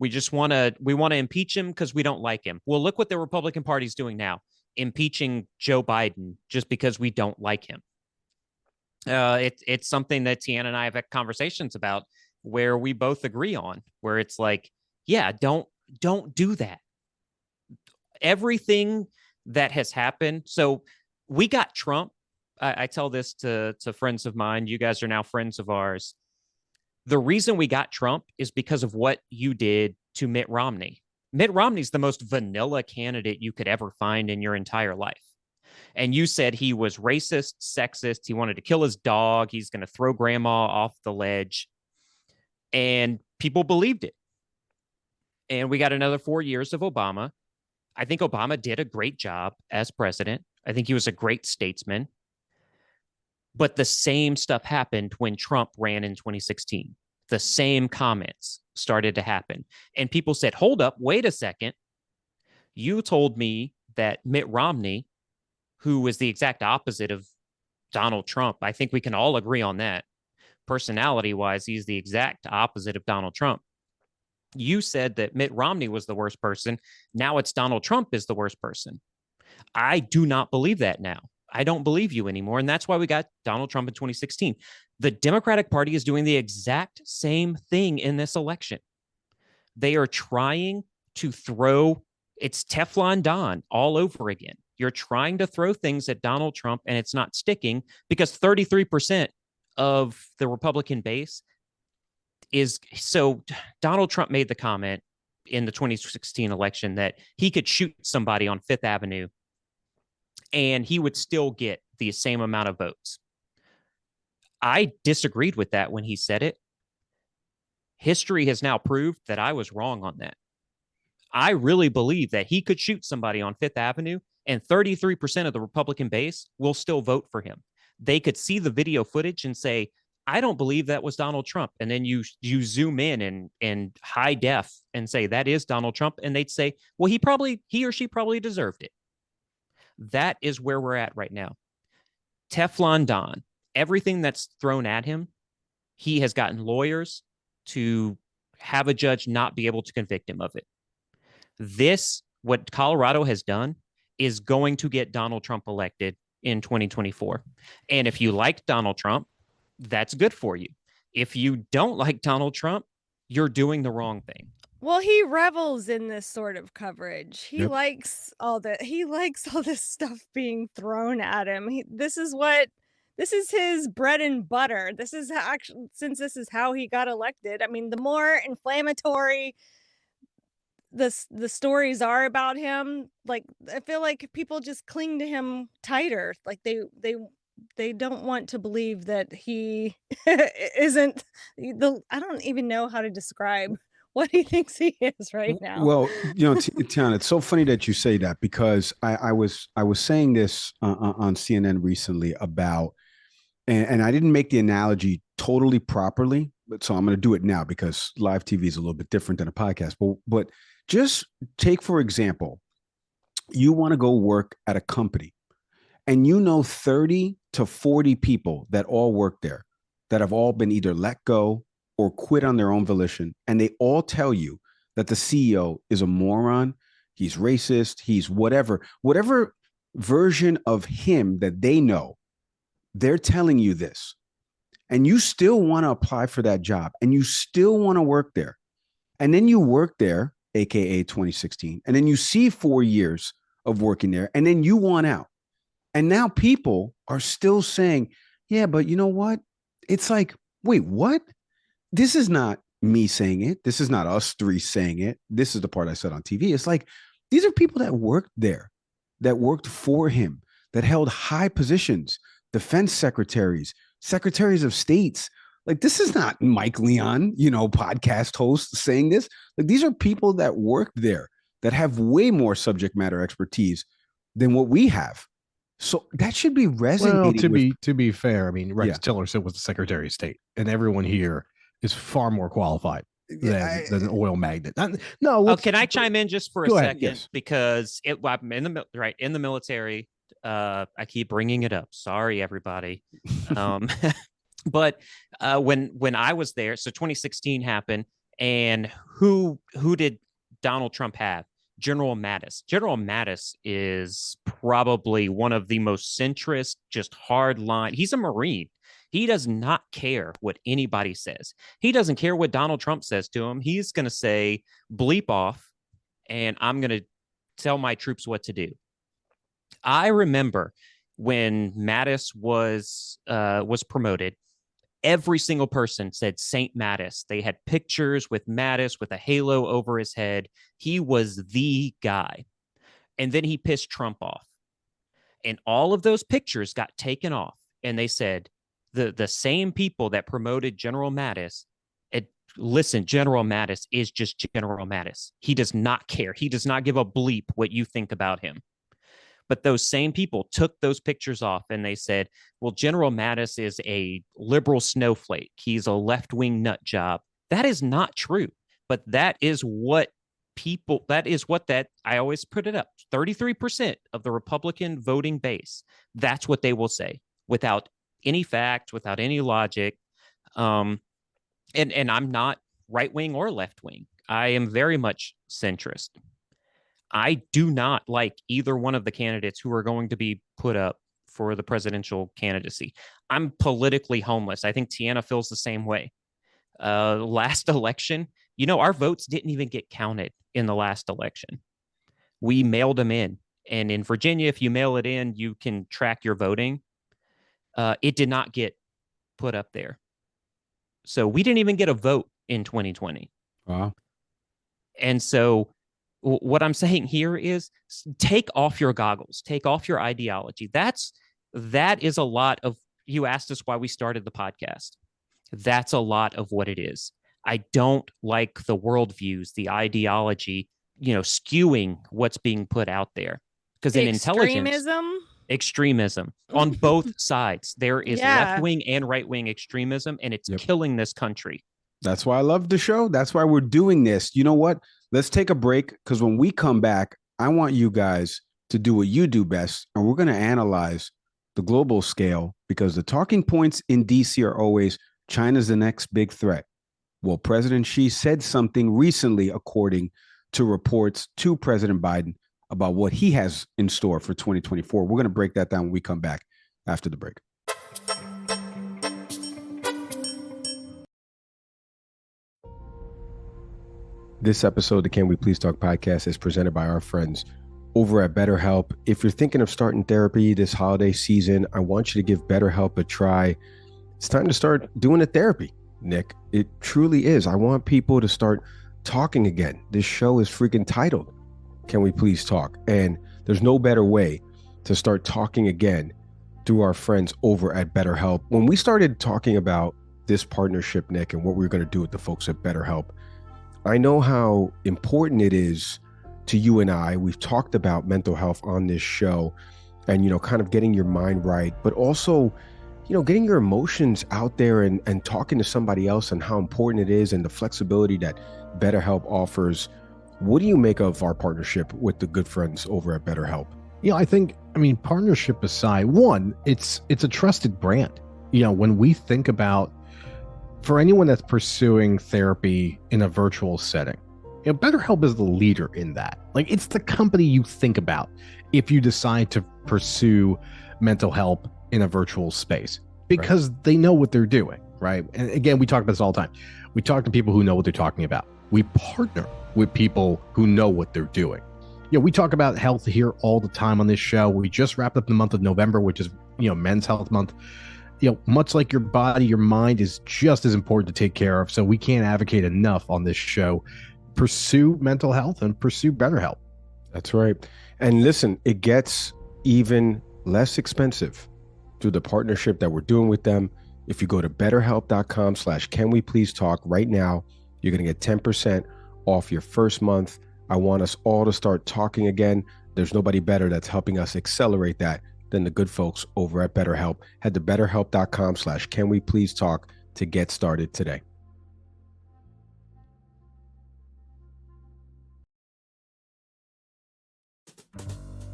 We want to impeach him because we don't like him. Well, look what the Republican Party is doing now, impeaching Joe Biden just because we don't like him. It's something that Tianna and I have had conversations about where we both agree on, where it's like, yeah, don't do that. Everything that has happened. So we got Trump. I tell this to friends of mine. You guys are now friends of ours. The reason we got Trump is because of what you did to Mitt Romney. Mitt Romney's the most vanilla candidate you could ever find in your entire life. And you said he was racist, sexist. He wanted to kill his dog. He's going to throw grandma off the ledge. And people believed it. And we got another 4 years of Obama. I think Obama did a great job as president. I think he was a great statesman. But the same stuff happened when Trump ran in 2016. The same comments started to happen. And people said, hold up, wait a second. You told me that Mitt Romney, who was the exact opposite of Donald Trump, I think we can all agree on that. Personality-wise, he's the exact opposite of Donald Trump. You said that Mitt Romney was the worst person. Now it's Donald Trump is the worst person. I do not believe that now. I don't believe you anymore. And that's why we got Donald Trump in 2016. The Democratic Party is doing the exact same thing in this election. They are trying to throw, it's Teflon Don all over again. You're trying to throw things at Donald Trump and it's not sticking because 33% of the Republican base is, so Donald Trump made the comment in the 2016 election that he could shoot somebody on Fifth Avenue and he would still get the same amount of votes. I disagreed with that when he said it. History has now proved that I was wrong on that. I really believe that he could shoot somebody on Fifth Avenue and 33% of the Republican base will still vote for him. They could see the video footage and say, I don't believe that was Donald Trump. And then you zoom in and high def and say, that is Donald Trump. And they'd say, well, he or she probably deserved it. That is where we're at right now. Teflon Don, everything that's thrown at him, he has gotten lawyers to have a judge not be able to convict him of it. This, what Colorado has done, is going to get Donald Trump elected in 2024. And if you like Donald Trump, that's good for you. If you don't like Donald Trump, you're doing the wrong thing. Well, he revels in this sort of coverage. He Yep. likes all this stuff being thrown at him. This is his bread and butter. This is actually, since this is how he got elected. I mean, the more inflammatory the stories are about him, like, I feel like people just cling to him tighter. Like they don't want to believe that he isn't I don't even know how to describe what he thinks he is right now. Well, Tiana, it's so funny that you say that because I was saying this on CNN recently about, and I didn't make the analogy totally properly, but so I'm going to do it now because live TV is a little bit different than a podcast. But just take, for example, you want to go work at a company and 30 to 40 people that all work there that have all been either let go or quit on their own volition. And they all tell you that the CEO is a moron. He's racist. He's whatever version of him that they know, they're telling you this. And you still want to apply for that job and you still want to work there. And then you work there, AKA 2016. And then you see 4 years of working there and then you want out. And now people are still saying, yeah, but you know what? It's like, wait, what? This is not me saying it. This is not us three saying it. This is the part I said on TV. It's like, these are people that worked there, that worked for him, that held high positions, defense secretaries, secretaries of states. Like, this is not Mike Leon, podcast host saying this. Like, these are people that worked there that have way more subject matter expertise than what we have. So that should be resonating. Well, to be fair, I mean, Rex Tillerson was the Secretary of State, and everyone here is far more qualified than an oil magnate. Can I chime in just for a second? Yes. Because I'm in the military. I keep bringing it up. Sorry, everybody. But when I was there, so 2016 happened, and who did Donald Trump have? General Mattis. General Mattis is probably one of the most centrist, just hard line. He's a Marine. He does not care what anybody says. He doesn't care what Donald Trump says to him. He's going to say, bleep off, and I'm going to tell my troops what to do. I remember when Mattis was promoted, every single person said Saint Mattis. They had pictures with Mattis with a halo over his head. He was the guy. And then he pissed Trump off. And all of those pictures got taken off. And they said, the same people that promoted General Mattis, listen, General Mattis is just General Mattis. He does not care. He does not give a bleep what you think about him. But those same people took those pictures off and they said, well, General Mattis is a liberal snowflake. He's a left-wing nut job. That is not true. But that is what I always put it up. 33% of the Republican voting base, that's what they will say without any fact, without any logic. And I'm not right-wing or left-wing. I am very much centrist. I do not like either one of the candidates who are going to be put up for the presidential candidacy. I'm politically homeless. I think Tianna feels the same way. Last election, our votes didn't even get counted in the last election. We mailed them in. And in Virginia, if you mail it in, you can track your voting. It did not get put up there. So we didn't even get a vote in 2020. Wow. And so what I'm saying here is take off your goggles, take off your ideology. That is a lot of, you asked us why we started the podcast. That's a lot of what it is. I don't like the worldviews, the ideology, skewing what's being put out there. Because in intelligence, extremism on both sides. There is left-wing and right-wing extremism, and it's killing this country. That's why I love the show. That's why we're doing this. You know what? Let's take a break, because when we come back, I want you guys to do what you do best, and we're going to analyze the global scale, because the talking points in DC are always China's the next big threat. Well, President Xi said something recently, according to reports to President Biden, about what he has in store for 2024. We're going to break that down when we come back after the break. This episode of the Can We Please Talk podcast is presented by our friends over at BetterHelp. If you're thinking of starting therapy this holiday season, I want you to give BetterHelp a try. It's time to start doing the therapy, Nick. It truly is. I want people to start talking again. This show is freaking titled, Can We Please Talk? And there's no better way to start talking again through our friends over at BetterHelp. When we started talking about this partnership, Nick, and what we were going to do with the folks at BetterHelp, I know how important it is to you and I. We've talked about mental health on this show and, kind of getting your mind right, but also, getting your emotions out there and talking to somebody else and how important it is and the flexibility that BetterHelp offers. What do you make of our partnership with the good friends over at BetterHelp? I mean, partnership aside, one, it's a trusted brand. When we think about, for anyone that's pursuing therapy in a virtual setting, BetterHelp is the leader in that. Like, it's the company you think about if you decide to pursue mental health in a virtual space, because they know what they're doing, right? And again, we talk about this all the time. We talk to people who know what they're talking about. We partner with people who know what they're doing. We talk about health here all the time on this show. We just wrapped up the month of November, which is, Men's Health Month. Much like your body, your mind is just as important to take care of. So we can't advocate enough on this show. Pursue mental health and pursue BetterHelp. That's right. And listen, it gets even less expensive through the partnership that we're doing with them. If you go to betterhelp.com/canwepleasetalk right now, you're going to get 10% off your first month. I want us all to start talking again. There's nobody better that's helping us accelerate that than the good folks over at BetterHelp. Head to betterhelp.com/canwepleasetalk to get started today.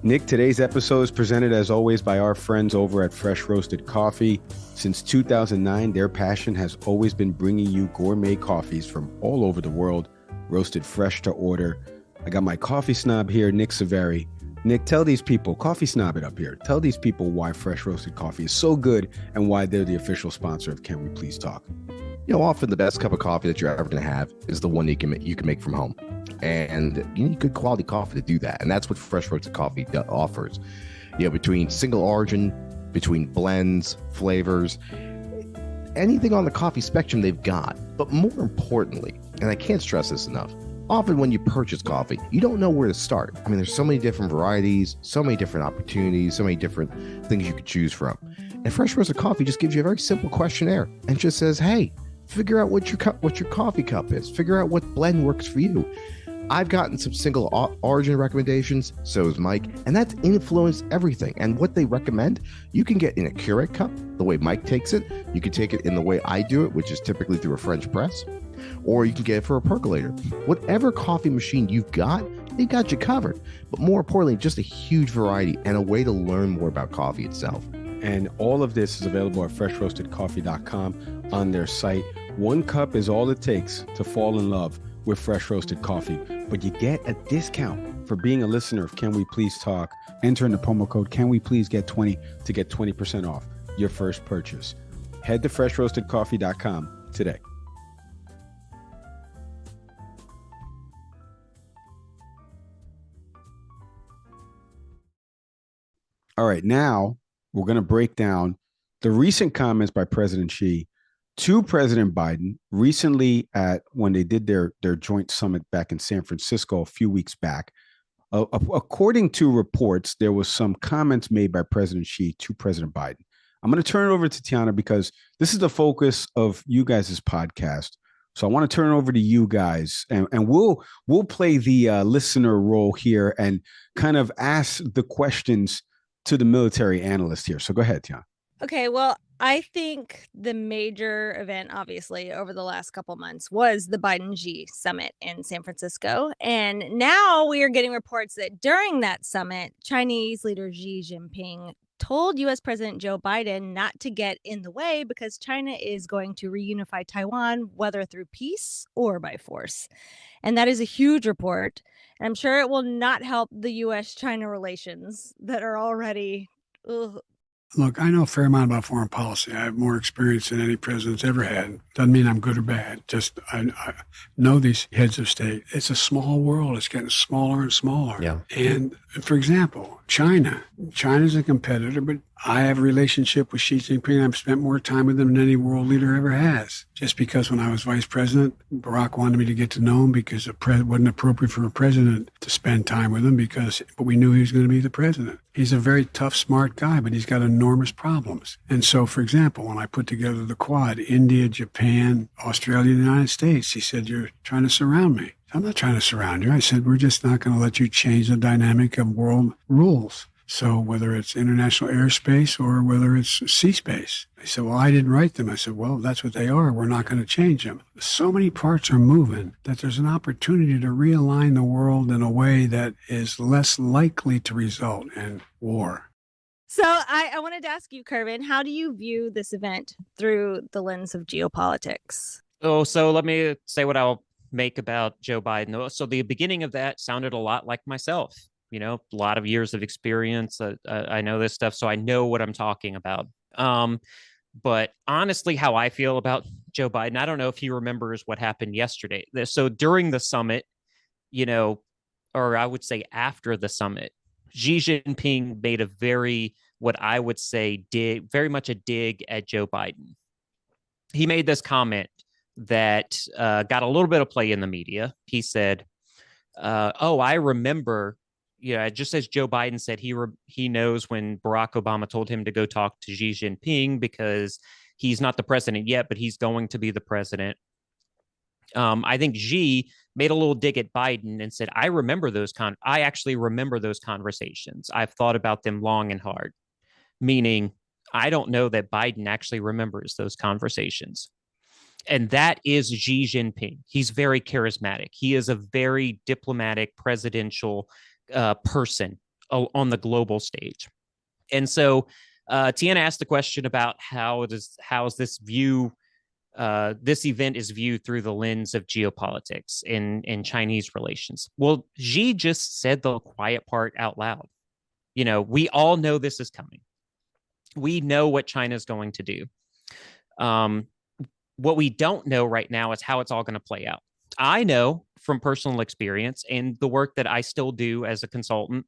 Nick, today's episode is presented as always by our friends over at Fresh Roasted Coffee. Since 2009, their passion has always been bringing you gourmet coffees from all over the world, roasted fresh to order. I got my coffee snob here, Nick Saveri. Nick, tell these people, coffee snob it up here. Tell these people why Fresh Roasted Coffee is so good and why they're the official sponsor of Can We Please Talk. Often the best cup of coffee that you're ever going to have is the one you can make from home. And you need good quality coffee to do that. And that's what Fresh Roasted Coffee offers. Between single origin, between blends, flavors, anything on the coffee spectrum they've got. But more importantly, and I can't stress this enough, often when you purchase coffee, you don't know where to start. I mean, there's so many different varieties, so many different opportunities, so many different things you could choose from. And Fresh Roasted Coffee just gives you a very simple questionnaire and just says, hey, figure out what your coffee cup is. Figure out what blend works for you. I've gotten some single origin recommendations, so has Mike, and that's influenced everything. And what they recommend, you can get in a Keurig cup, the way Mike takes it. You can take it in the way I do it, which is typically through a French press, or you can get it for a percolator. Whatever coffee machine you've got, they got you covered. But more importantly, just a huge variety and a way to learn more about coffee itself. And all of this is available at freshroastedcoffee.com on their site. One cup is all it takes to fall in love with Fresh Roasted Coffee, but you get a discount for being a listener of Can We Please Talk. Enter in the promo code Can We Please Get 20 to get 20% off your first purchase. Head to freshroastedcoffee.com today. All right, now we're going to break down the recent comments by President Xi to President Biden recently when they did their joint summit back in San Francisco a few weeks back. According to reports, there was some comments made by President Xi to President Biden. I'm going to turn it over to Tianna because this is the focus of you guys' podcast. So I want to turn it over to you guys, and we'll play the listener role here and kind of ask the questions to the military analyst here. So go ahead, Tianna. Okay, well, I think the major event, obviously, over the last couple months was the Biden-Xi summit in San Francisco. And now we are getting reports that during that summit, Chinese leader Xi Jinping told U.S. President Joe Biden not to get in the way because China is going to reunify Taiwan, whether through peace or by force. And that is a huge report. And I'm sure it will not help the U.S.-China relations that are already Look, I know a fair amount about foreign policy. I have more experience than any president's ever had. Doesn't mean I'm good or bad. Just I know these heads of state. It's a small world. It's getting smaller and smaller. Yeah. And for example, China's a competitor, but I have a relationship with Xi Jinping. I've spent more time with him than any world leader ever has. Just because when I was vice president, Barack wanted me to get to know him because it wasn't appropriate for a president to spend time with him but we knew he was going to be the president. He's a very tough, smart guy, but he's got enormous problems. And so, for example, when I put together the Quad, India, Japan, Australia, and the United States, he said, "You're trying to surround me." I'm not trying to surround you. I said, "We're just not going to let you change the dynamic of world rules." So whether it's international airspace or whether it's sea space. They said, "Well, I didn't write them." I said, "Well, that's what they are. We're not going to change them." So many parts are moving that there's an opportunity to realign the world in a way that is less likely to result in war. So I wanted to ask you, Kervin, how do you view this event through the lens of geopolitics? Oh, so let me say what I'll make about Joe Biden. So the beginning of that sounded a lot like myself. You know, a lot of years of experience. I know this stuff, so I know what I'm talking about. But honestly, how I feel about Joe Biden, I don't know if he remembers what happened yesterday. So during the summit, you know, or I would say after the summit, Xi Jinping made a what I would say, very much a dig at Joe Biden. He made this comment that got a little bit of play in the media. He said, "Oh, I remember." Yeah, just as Joe Biden said, he knows when Barack Obama told him to go talk to Xi Jinping because he's not the president yet, but he's going to be the president. I think Xi made a little dig at Biden and said, I actually remember those conversations. I've thought about them long and hard," meaning I don't know that Biden actually remembers those conversations. And that is Xi Jinping. He's very charismatic. He is a very diplomatic, presidential person on the global stage. And so Tianna asked the question about how is this event is viewed through the lens of geopolitics in Chinese relations. Well, Xi just said the quiet part out loud. You know, we all know this is coming. We know what China's going to do. What we don't know right now is how it's all going to play out. I know from personal experience and the work that I still do as a consultant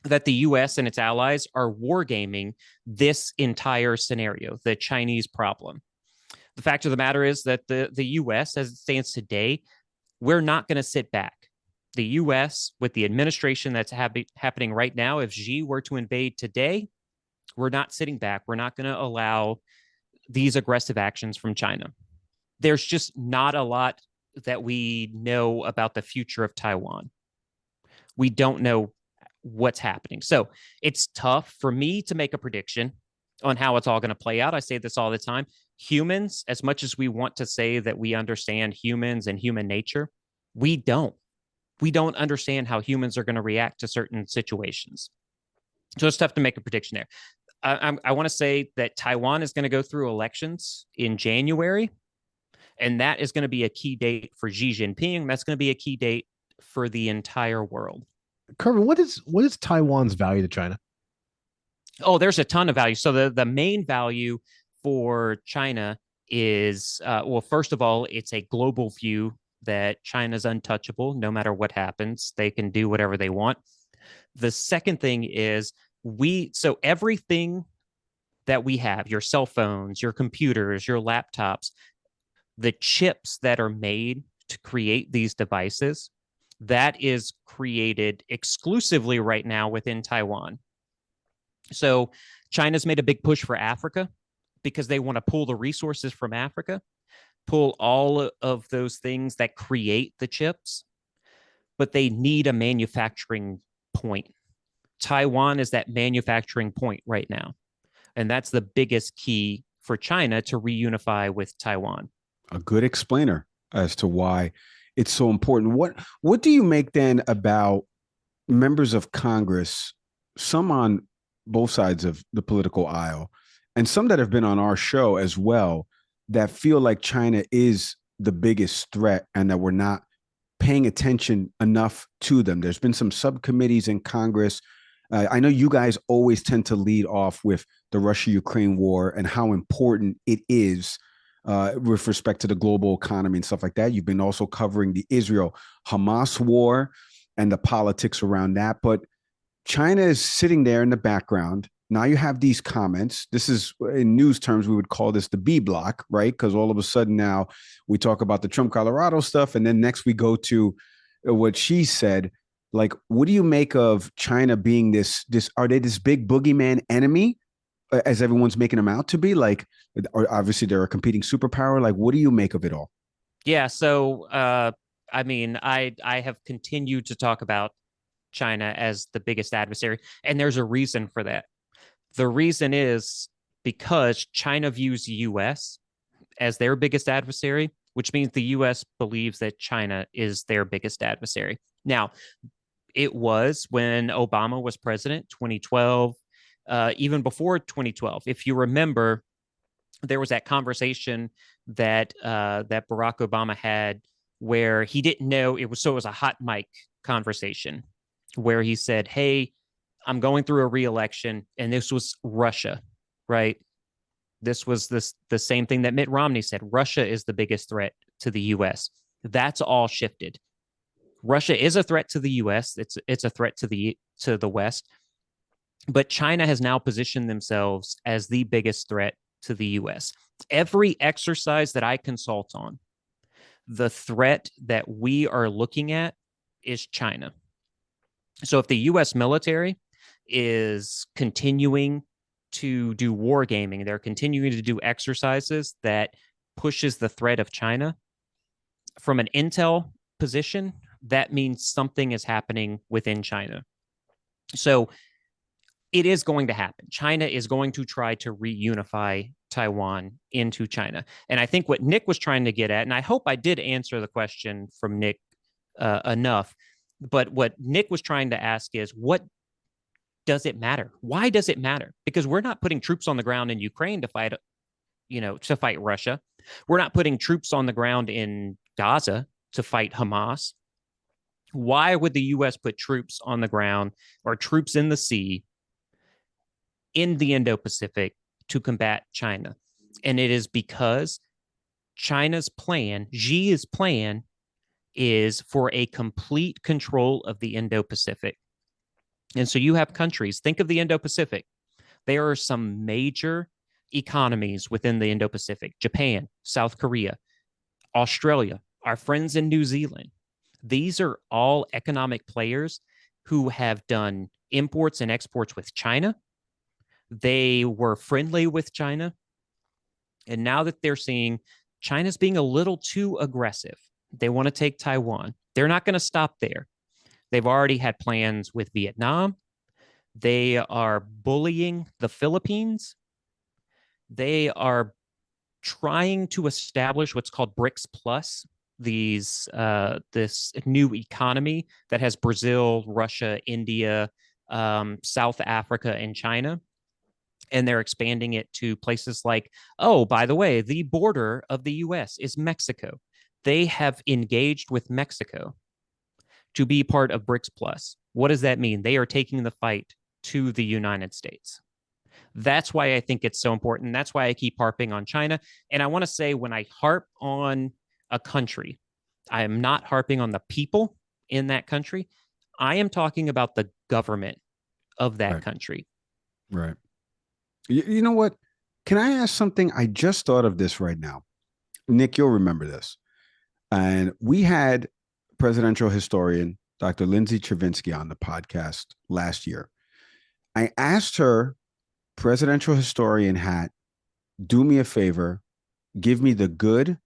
that the U.S. and its allies are wargaming this entire scenario, the Chinese problem. The fact of the matter is that the U.S., as it stands today, we're not going to sit back. The U.S., with the administration that's happening right now, if Xi were to invade today, we're not sitting back. We're not going to allow these aggressive actions from China. There's just not a lot that we know about the future of Taiwan. We don't know what's happening. So it's tough for me to make a prediction on how it's all going to play out. I say this all the time. Humans, as much as we want to say that we understand humans and human nature, we don't. We don't understand how humans are going to react to certain situations. So it's tough to make a prediction there. I want to say that Taiwan is going to go through elections in January. And that is going to be a key date for Xi Jinping. That's going to be a key date for the entire world. Kervin, what is Taiwan's value to China? Oh, there's a ton of value. So the main value for China is, well, first of all, it's a global view that China's untouchable. No matter what happens, they can do whatever they want. The second thing is so everything that we have, your cell phones, your computers, your laptops, the chips that are made to create these devices, that is created exclusively right now within Taiwan. So China's made a big push for Africa because they want to pull the resources from Africa, pull all of those things that create the chips, but they need a manufacturing point. Taiwan is that manufacturing point right now. And that's the biggest key for China to reunify with Taiwan. A good explainer as to why it's so important. What do you make then about members of Congress, some on both sides of the political aisle, and some that have been on our show as well, that feel like China is the biggest threat and that we're not paying attention enough to them? There's been some subcommittees in Congress I know you guys always tend to lead off with the Russia-Ukraine war and how important it is with respect to the global economy and stuff like that. You've been also covering the Israel-Hamas war and the politics around that. But China is sitting there in the background. Now you have these comments. This is, in news terms, we would call this the B block, right? Because all of a sudden now we talk about the Trump Colorado stuff, and then next we go to what she said. Like, what do you make of China being this? Are they this big boogeyman enemy, as everyone's making them out to be? Like, obviously they're a competing superpower. Like, what do you make of it all? Yeah. So, I mean, I have continued to talk about China as the biggest adversary, and there's a reason for that. The reason is because China views the U.S. as their biggest adversary, which means the U.S. believes that China is their biggest adversary. Now, it was when Obama was president, 2012, even before 2012. If you remember, there was that conversation that that Barack Obama had where he didn't know it was a hot mic conversation where he said, "Hey, I'm going through a re-election," and this was Russia, right? This was the same thing that Mitt Romney said. Russia is the biggest threat to the U.S. That's all shifted. Russia is a threat to the U.S. It's a threat to the West, but China has now positioned themselves as the biggest threat to the U.S. Every exercise that I consult on, the threat that we are looking at is China. So if the U.S. military is continuing to do wargaming, they're continuing to do exercises that pushes the threat of China from an intel position, that means something is happening within China. So it is going to happen. China is going to try to reunify Taiwan into China. And I think what Nick was trying to get at, and I hope I did answer the question from Nick enough, but what Nick was trying to ask is, what does it matter? Why does it matter? Because we're not putting troops on the ground in Ukraine to fight, to fight Russia. We're not putting troops on the ground in Gaza to fight Hamas. Why would the U.S. put troops on the ground or troops in the sea in the Indo-Pacific to combat China? And it is because China's plan, Xi's plan, is for a complete control of the Indo-Pacific. And so you have countries, think of the Indo-Pacific. There are some major economies within the Indo-Pacific: Japan, South Korea, Australia, our friends in New Zealand. These are all economic players who have done imports and exports with China. They were friendly with China. And now that they're seeing China's being a little too aggressive, they want to take Taiwan. They're not going to stop there. They've already had plans with Vietnam. They are bullying the Philippines. They are trying to establish what's called BRICS Plus, this new economy that has Brazil, Russia, India, South Africa, and China. And they're expanding it to places like, oh, by the way, the border of the U.S. is Mexico. They have engaged with Mexico to be part of BRICS Plus. What does that mean? They are taking the fight to the United States. That's why I think it's so important. That's why I keep harping on China. And I want to say, when I harp on a country, I am not harping on the people in that country. I am talking about the government of that country. Right. You know what? Can I ask something? I just thought of this right now. Nick, you'll remember this. And we had presidential historian Dr. Lindsay Chervinsky on the podcast last year. I asked her, presidential historian hat, do me a favor, give me the good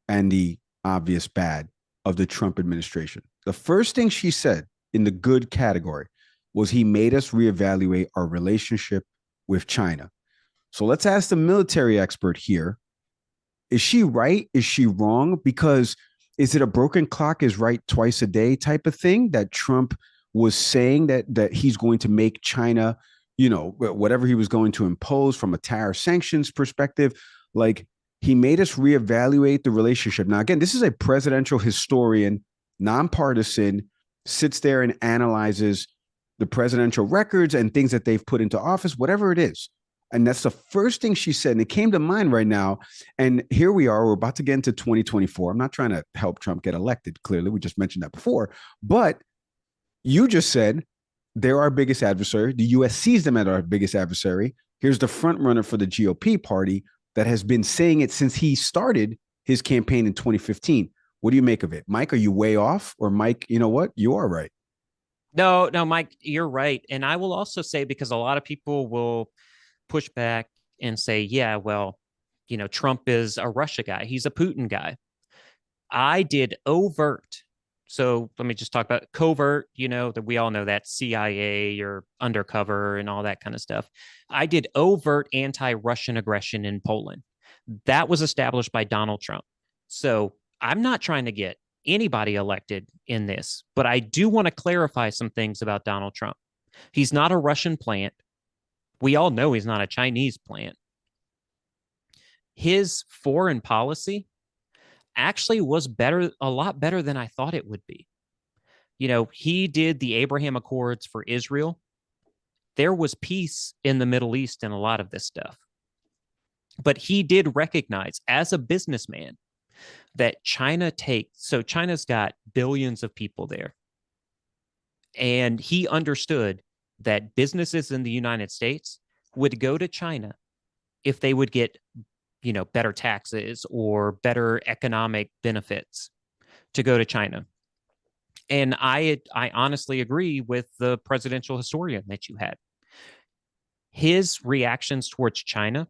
and the obvious bad of the Trump administration. The first thing she said in the good category was he made us reevaluate our relationship with China. So let's ask the military expert here. Is she right? Is she wrong? Because is it a broken clock is right twice a day type of thing that Trump was saying that he's going to make China, whatever he was going to impose from a tariff sanctions perspective, like he made us reevaluate the relationship. Now, again, this is a presidential historian, nonpartisan, sits there and analyzes the presidential records and things that they've put into office, whatever it is. And that's the first thing she said. And it came to mind right now. And here we are. We're about to get into 2024. I'm not trying to help Trump get elected. Clearly, we just mentioned that before. But you just said they're our biggest adversary. The U.S. sees them as our biggest adversary. Here's the front runner for the GOP party that has been saying it since he started his campaign in 2015. What do you make of it? Mike, are you way off? Or Mike, you know what? You are right. No, Mike, you're right. And I will also say, because a lot of people will push back and say, yeah, well, Trump is a Russia guy. He's a Putin guy. I did overt. So let me just talk about covert, that we all know that CIA or undercover and all that kind of stuff. I did overt anti-Russian aggression in Poland. That was established by Donald Trump. So I'm not trying to get anybody elected in this, but I do want to clarify some things about Donald Trump. He's not a Russian plant. We all know he's not a Chinese plant. His foreign policy actually was a lot better than I thought it would be. He did the Abraham Accords for Israel. There was peace in the Middle East and a lot of this stuff. But he did recognize as a businessman that China's got billions of people there. And he understood that businesses in the United States would go to China if they would get better taxes or better economic benefits to go to China. And I honestly agree with the presidential historian that you had. His reactions towards China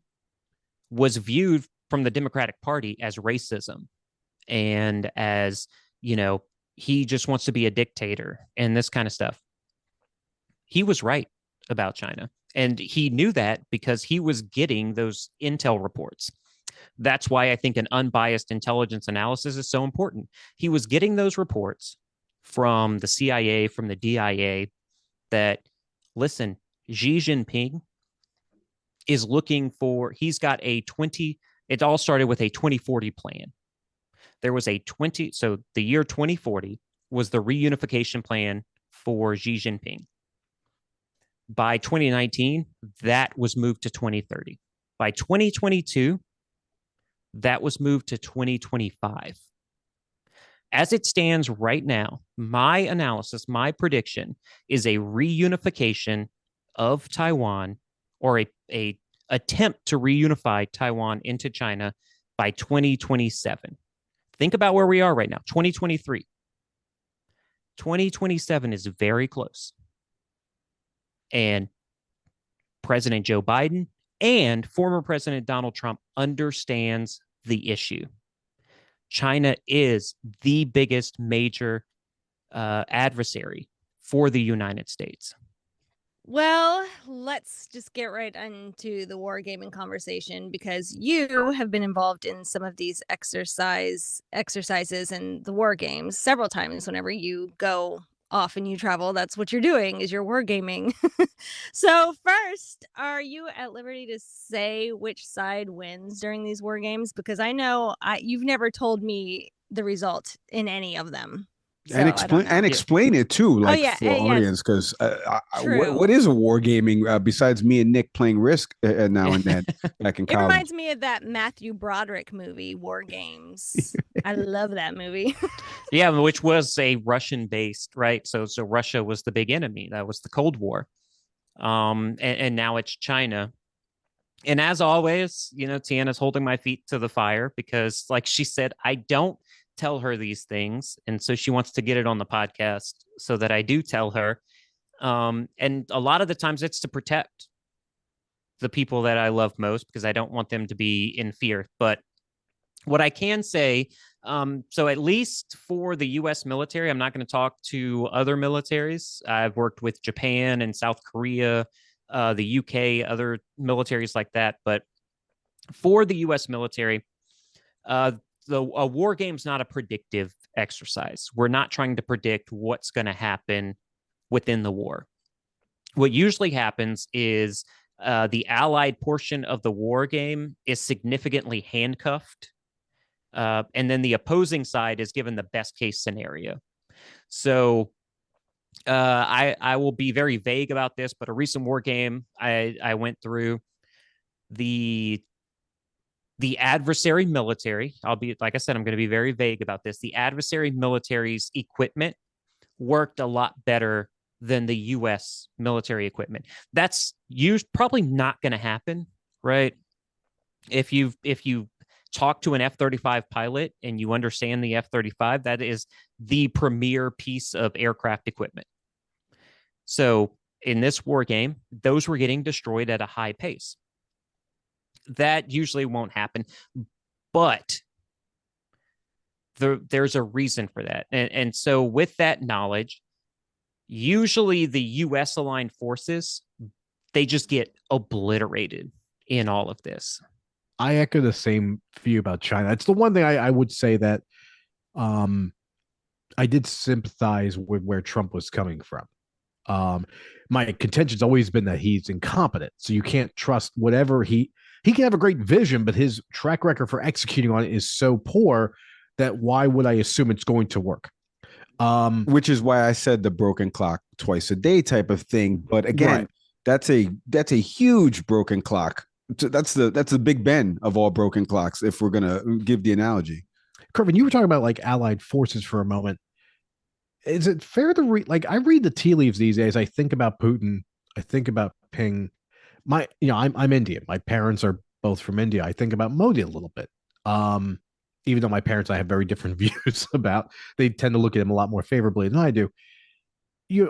was viewed from the Democratic Party as racism and as, he just wants to be a dictator and this kind of stuff. He was right about China. And he knew that because he was getting those intel reports. That's why I think an unbiased intelligence analysis is so important. He was getting those reports from the CIA, from the DIA, that, listen, Xi Jinping is he's got it all started with a 2040 plan. There was so the year 2040 was the reunification plan for Xi Jinping. By 2019, that was moved to 2030. By 2022, that was moved to 2025. As it stands right now, my analysis, my prediction is a reunification of Taiwan, or a attempt to reunify Taiwan into China by 2027. Think about where we are right now, 2023. 2027 is very close. And President Joe Biden and former President Donald Trump understands the issue. China is the biggest major adversary for the United States. Well, let's just get right into the wargaming conversation, because you have been involved in some of these exercises and the war games several times. Whenever you go off and you travel, that's what you're doing, is you're wargaming. So first, are you at liberty to say which side wins during these war games? Because I know you've never told me the result in any of them. So explain it too, for audience, because what is a wargaming besides me and Nick playing Risk now and then back in college? It reminds me of that Matthew Broderick movie, War Games. I love that movie. Yeah, which was a Russian-based, right? So Russia was the big enemy. That was the Cold War, and now it's China. And as always, Tianna's holding my feet to the fire because, like she said, I don't tell her these things, and so she wants to get it on the podcast so that I do tell her, and a lot of the times it's to protect the people that I love most, because I don't want them to be in fear. But what I can say, so at least for the U.S. military, I'm not going to talk to other militaries. I've worked with Japan and South Korea, the UK, other militaries like that, but for the U.S. military, a war game's not a predictive exercise. We're not trying to predict what's going to happen within the war. What usually happens is the allied portion of the war game is significantly handcuffed, and then the opposing side is given the best case scenario. So I will be very vague about this, but a recent war game I went through, the adversary military, I'll be, like I said, I'm going to be very vague about this. The adversary military's equipment worked a lot better than the U.S. military equipment. That's probably not going to happen, right? If you talk to an F-35 pilot and you understand the F-35, that is the premier piece of aircraft equipment. So in this war game, those were getting destroyed at a high pace. That usually won't happen, but there's a reason for that. And so with that knowledge, usually the U.S. aligned forces, they just get obliterated in all of this. I echo the same view about China. It's the one thing I would say that I did sympathize with where Trump was coming from. My contention's always been that he's incompetent. So you can't trust whatever he can have a great vision, but his track record for executing on it is so poor that why would I assume it's going to work? Which is why I said the broken clock twice a day type of thing. But again, that's a huge broken clock. That's the Big Ben of all broken clocks, if we're gonna give the analogy. Kervin, you were talking about like allied forces for a moment. Is it fair to read, like, I read the tea leaves these days? I think about Putin. I think about Ping. I'm Indian. My parents are both from India. I think about Modi a little bit. Even though my parents, I have very different views about, they tend to look at him a lot more favorably than I do.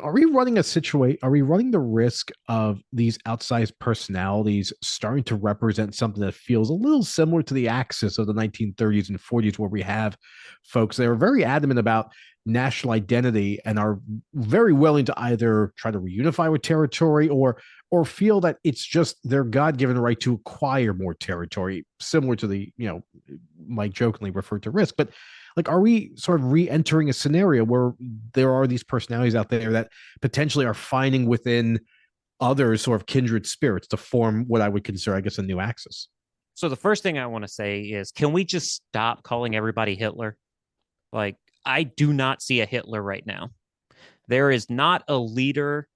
Are we running a situation? Are we running the risk of these outsized personalities starting to represent something that feels a little similar to the Axis of the 1930s and 40s, where we have folks that are very adamant about national identity and are very willing to either try to reunify with territory or feel that it's just their God-given right to acquire more territory, similar to the, Mike jokingly referred to risk. But like, are we sort of re-entering a scenario where there are these personalities out there that potentially are finding within others sort of kindred spirits to form what I would consider, I guess, a new axis? So the first thing I want to say is, can we just stop calling everybody Hitler? Like, I do not see a Hitler right now. There is not a leader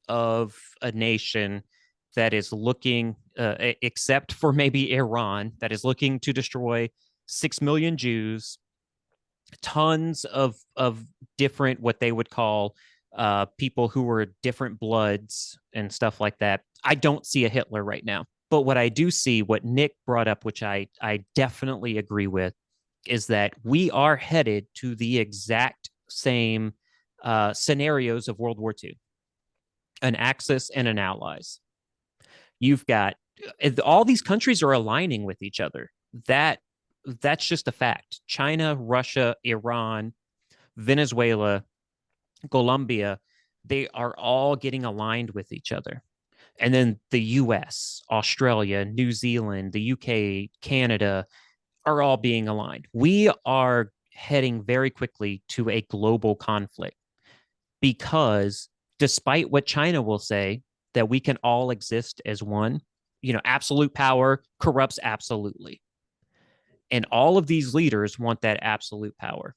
of a nation that is looking, except for maybe Iran, that is looking to destroy 6 million Jews, tons of different, what they would call people who were different bloods and stuff like that. I don't see a Hitler right now. But what I do see, what Nick brought up, which I definitely agree with, is that we are headed to the exact same scenarios of World War II, an Axis and an Allies. You've got all these countries are aligning with each other. That's just a fact. China, Russia, Iran, Venezuela, Colombia, they are all getting aligned with each other. And then the US, Australia, New Zealand, the UK, Canada are all being aligned. We are heading very quickly to a global conflict because despite what China will say, that we can all exist as one, absolute power corrupts absolutely. And all of these leaders want that absolute power.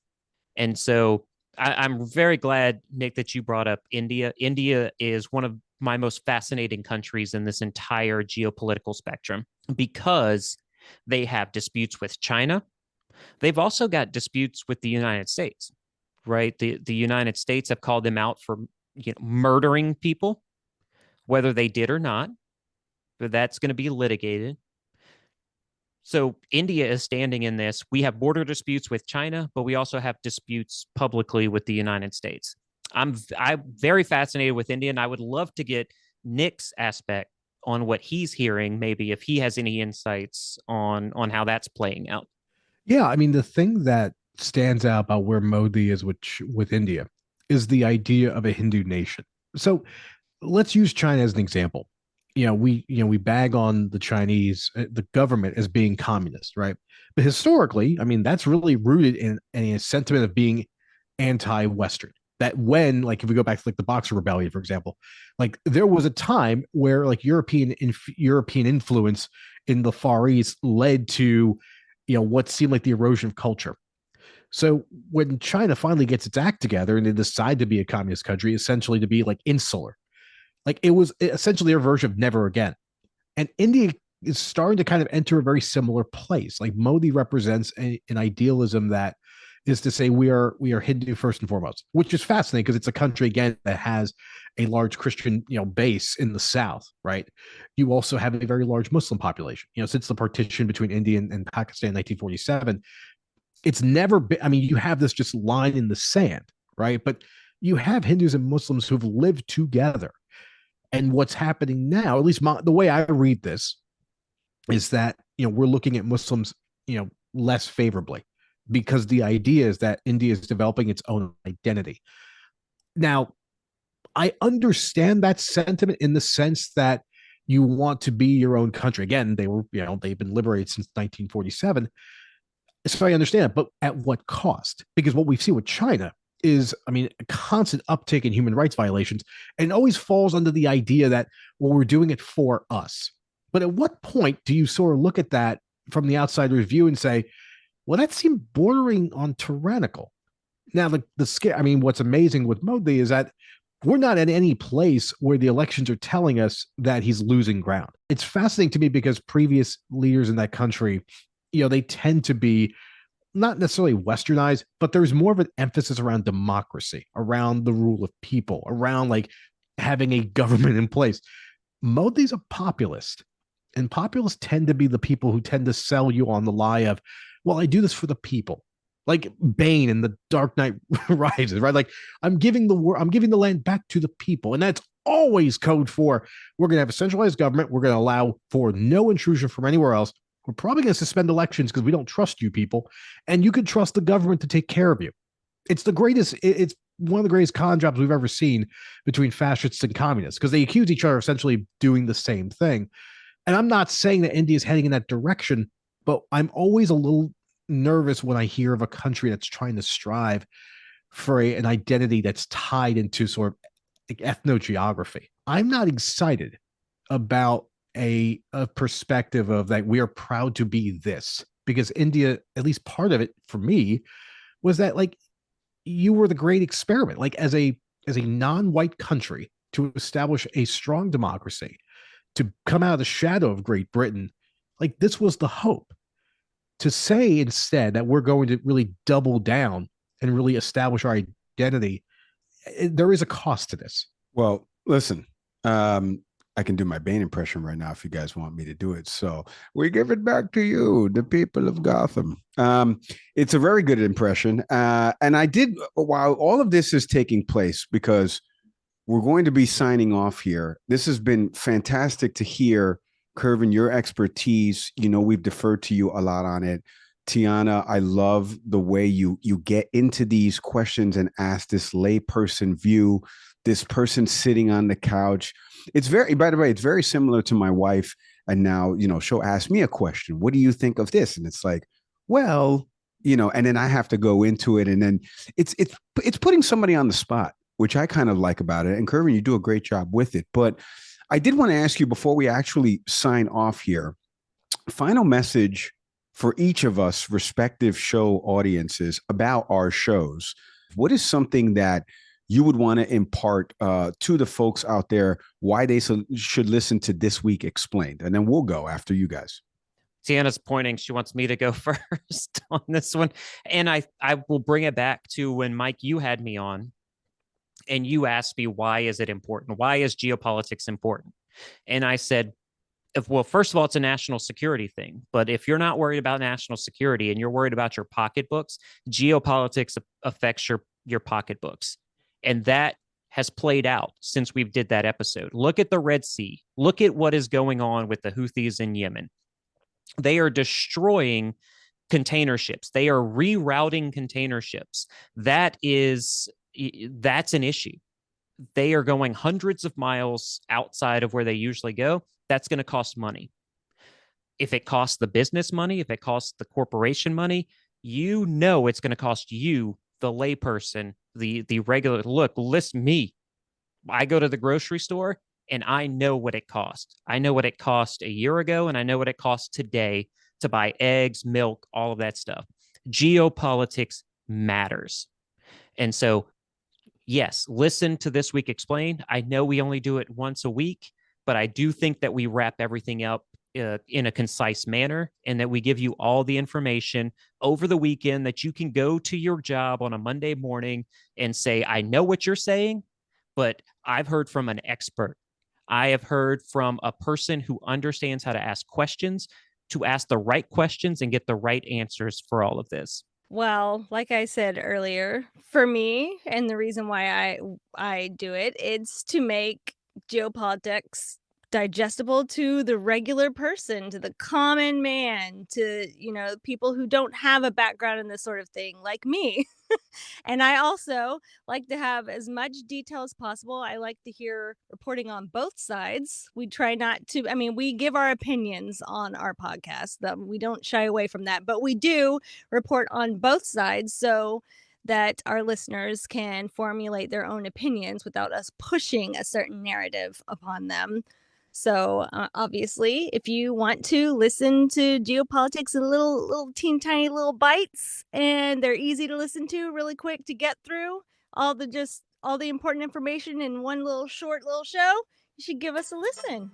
And so I'm very glad, Nick, that you brought up India. India is one of my most fascinating countries in this entire geopolitical spectrum because they have disputes with China. They've also got disputes with the United States, right? The United States have called them out for murdering people, whether they did or not. But that's going to be litigated. So India is standing in this. We have border disputes with China, but we also have disputes publicly with the United States. I'm very fascinated with India, and I would love to get Nick's aspect on what he's hearing, maybe if he has any insights on how that's playing out. Yeah, I mean, the thing that stands out about where Modi is with India is the idea of a Hindu nation. So let's use China as an example. We bag on the Chinese, the government, as being communist, right? But historically, I mean, that's really rooted in a sentiment of being anti-Western. That when, like, if we go back to like the Boxer Rebellion, for example, like there was a time where like European influence in the Far East led to, what seemed like the erosion of culture. So when China finally gets its act together and they decide to be a communist country, essentially to be like insular, like it was essentially a version of never again. And India is starting to kind of enter a very similar place. Like Modi represents an idealism that is to say we are Hindu first and foremost, which is fascinating because it's a country again that has a large Christian base in the south, right? You also have a very large Muslim population. Since the partition between India and Pakistan in 1947, it's never been. I mean, you have this just line in the sand, right? But you have Hindus and Muslims who've lived together. And what's happening now, at least the way I read this, is that we're looking at Muslims less favorably because the idea is that India is developing its own identity. Now, I understand that sentiment in the sense that you want to be your own country. Again, they've been liberated since 1947. So I understand it, but at what cost? Because what we've seen with China is, a constant uptick in human rights violations, and it always falls under the idea that, well, we're doing it for us. But at what point do you sort of look at that from the outsider's view and say, well, that seemed bordering on tyrannical? Now, what's amazing with Modi is that we're not at any place where the elections are telling us that he's losing ground. It's fascinating to me because previous leaders in that country, they tend to be not necessarily westernized, but there's more of an emphasis around democracy, around the rule of people, around like having a government in place. Modi's a populist, and populists tend to be the people who tend to sell you on the lie of, well, I do this for the people. Like Bane in The Dark Knight Rises, right? Like I'm giving the land back to the people. And that's always code for, we're going to have a centralized government. We're going to allow for no intrusion from anywhere else. We're probably going to suspend elections because we don't trust you people. And you can trust the government to take care of you. It's one of the greatest con jobs we've ever seen between fascists and communists because they accuse each other of essentially doing the same thing. And I'm not saying that India is heading in that direction, but I'm always a little nervous when I hear of a country that's trying to strive for an identity that's tied into sort of like ethnogeography. I'm not excited about a perspective of that we are proud to be this, because India, at least part of it for me, was that like you were the great experiment, like as a non-white country to establish a strong democracy, to come out of the shadow of Great Britain. Like this was the hope. To say instead that we're going to really double down and really establish our identity, there is a cost to this. Well, listen, I can do my Bane impression right now if you guys want me to do it. So we give it back to you, the people of Gotham. It's a very good impression. And I did, while all of this is taking place, because we're going to be signing off here. This has been fantastic to hear, Kervin, your expertise. We've deferred to you a lot on it. Tianna, I love the way you get into these questions and ask this layperson view, this person sitting on the couch. By the way, it's very similar to my wife. And now, she'll ask me a question. What do you think of this? And it's like, well, and then I have to go into it. And then it's putting somebody on the spot, which I kind of like about it. And Kervin, you do a great job with it. But I did want to ask you before we actually sign off here, final message for each of us respective show audiences about our shows. What is something that you would want to impart to the folks out there why they should listen to This Week Explained? And then we'll go after you guys. Tianna's pointing. She wants me to go first on this one. And I will bring it back to when, Mike, you had me on and you asked me, why is it important? Why is geopolitics important? And I said, well, first of all, it's a national security thing. But if you're not worried about national security and you're worried about your pocketbooks, geopolitics affects your pocketbooks. And that has played out since we did that episode. Look at the Red Sea. Look at what is going on with the Houthis in Yemen. They are destroying container ships. They are rerouting container ships. That's an issue. They are going hundreds of miles outside of where they usually go. That's going to cost money. If it costs the business money, if it costs the corporation money, it's going to cost you, the layperson, the regular. Look, listen, me. I go to the grocery store and I know what it costs. I know what it cost a year ago and I know what it costs today to buy eggs, milk, all of that stuff. Geopolitics matters. And so, yes, listen to This Week Explained. I know we only do it once a week, but I do think that we wrap everything up in a concise manner, and that we give you all the information over the weekend that you can go to your job on a Monday morning and say, I know what you're saying, but I've heard from an expert. I have heard from a person who understands how to ask questions, to ask the right questions and get the right answers for all of this. Well, like I said earlier, for me, and the reason why I do it, it's to make geopolitics digestible to the regular person, to the common man, to, people who don't have a background in this sort of thing like me. And I also like to have as much detail as possible. I like to hear reporting on both sides. We try not to, we give our opinions on our podcast. We don't shy away from that, but we do report on both sides so that our listeners can formulate their own opinions without us pushing a certain narrative upon them. So obviously, if you want to listen to geopolitics in little teeny tiny little bites, and they're easy to listen to, really quick to get through all the important information in one short little show, you should give us a listen.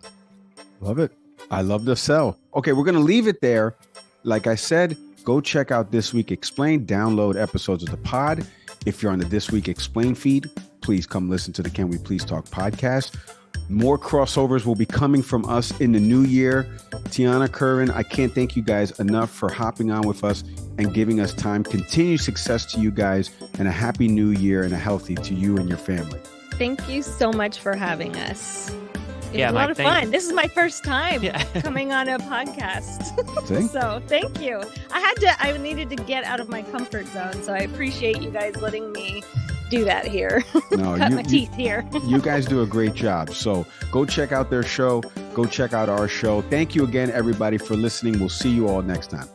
Love it. I love the sell. Okay, we're going to leave it there. Like I said, go check out This Week Explained. Download episodes of the pod. If you're on the This Week Explained feed, please come listen to the Can We Please Talk podcast. More crossovers will be coming from us in the new year. Tianna Kervin, I can't thank you guys enough for hopping on with us and giving us time. Continued success to you guys, and a happy new year and a healthy to you and your family. Thank you so much for having us. It was a lot Mike, of fun. This is my first time coming on a podcast. See? So thank you. I needed to get out of my comfort zone. So I appreciate you guys letting me do that here. No, Cut my teeth here. You guys do a great job. So go check out their show. Go check out our show. Thank you again, everybody, for listening. We'll see you all next time.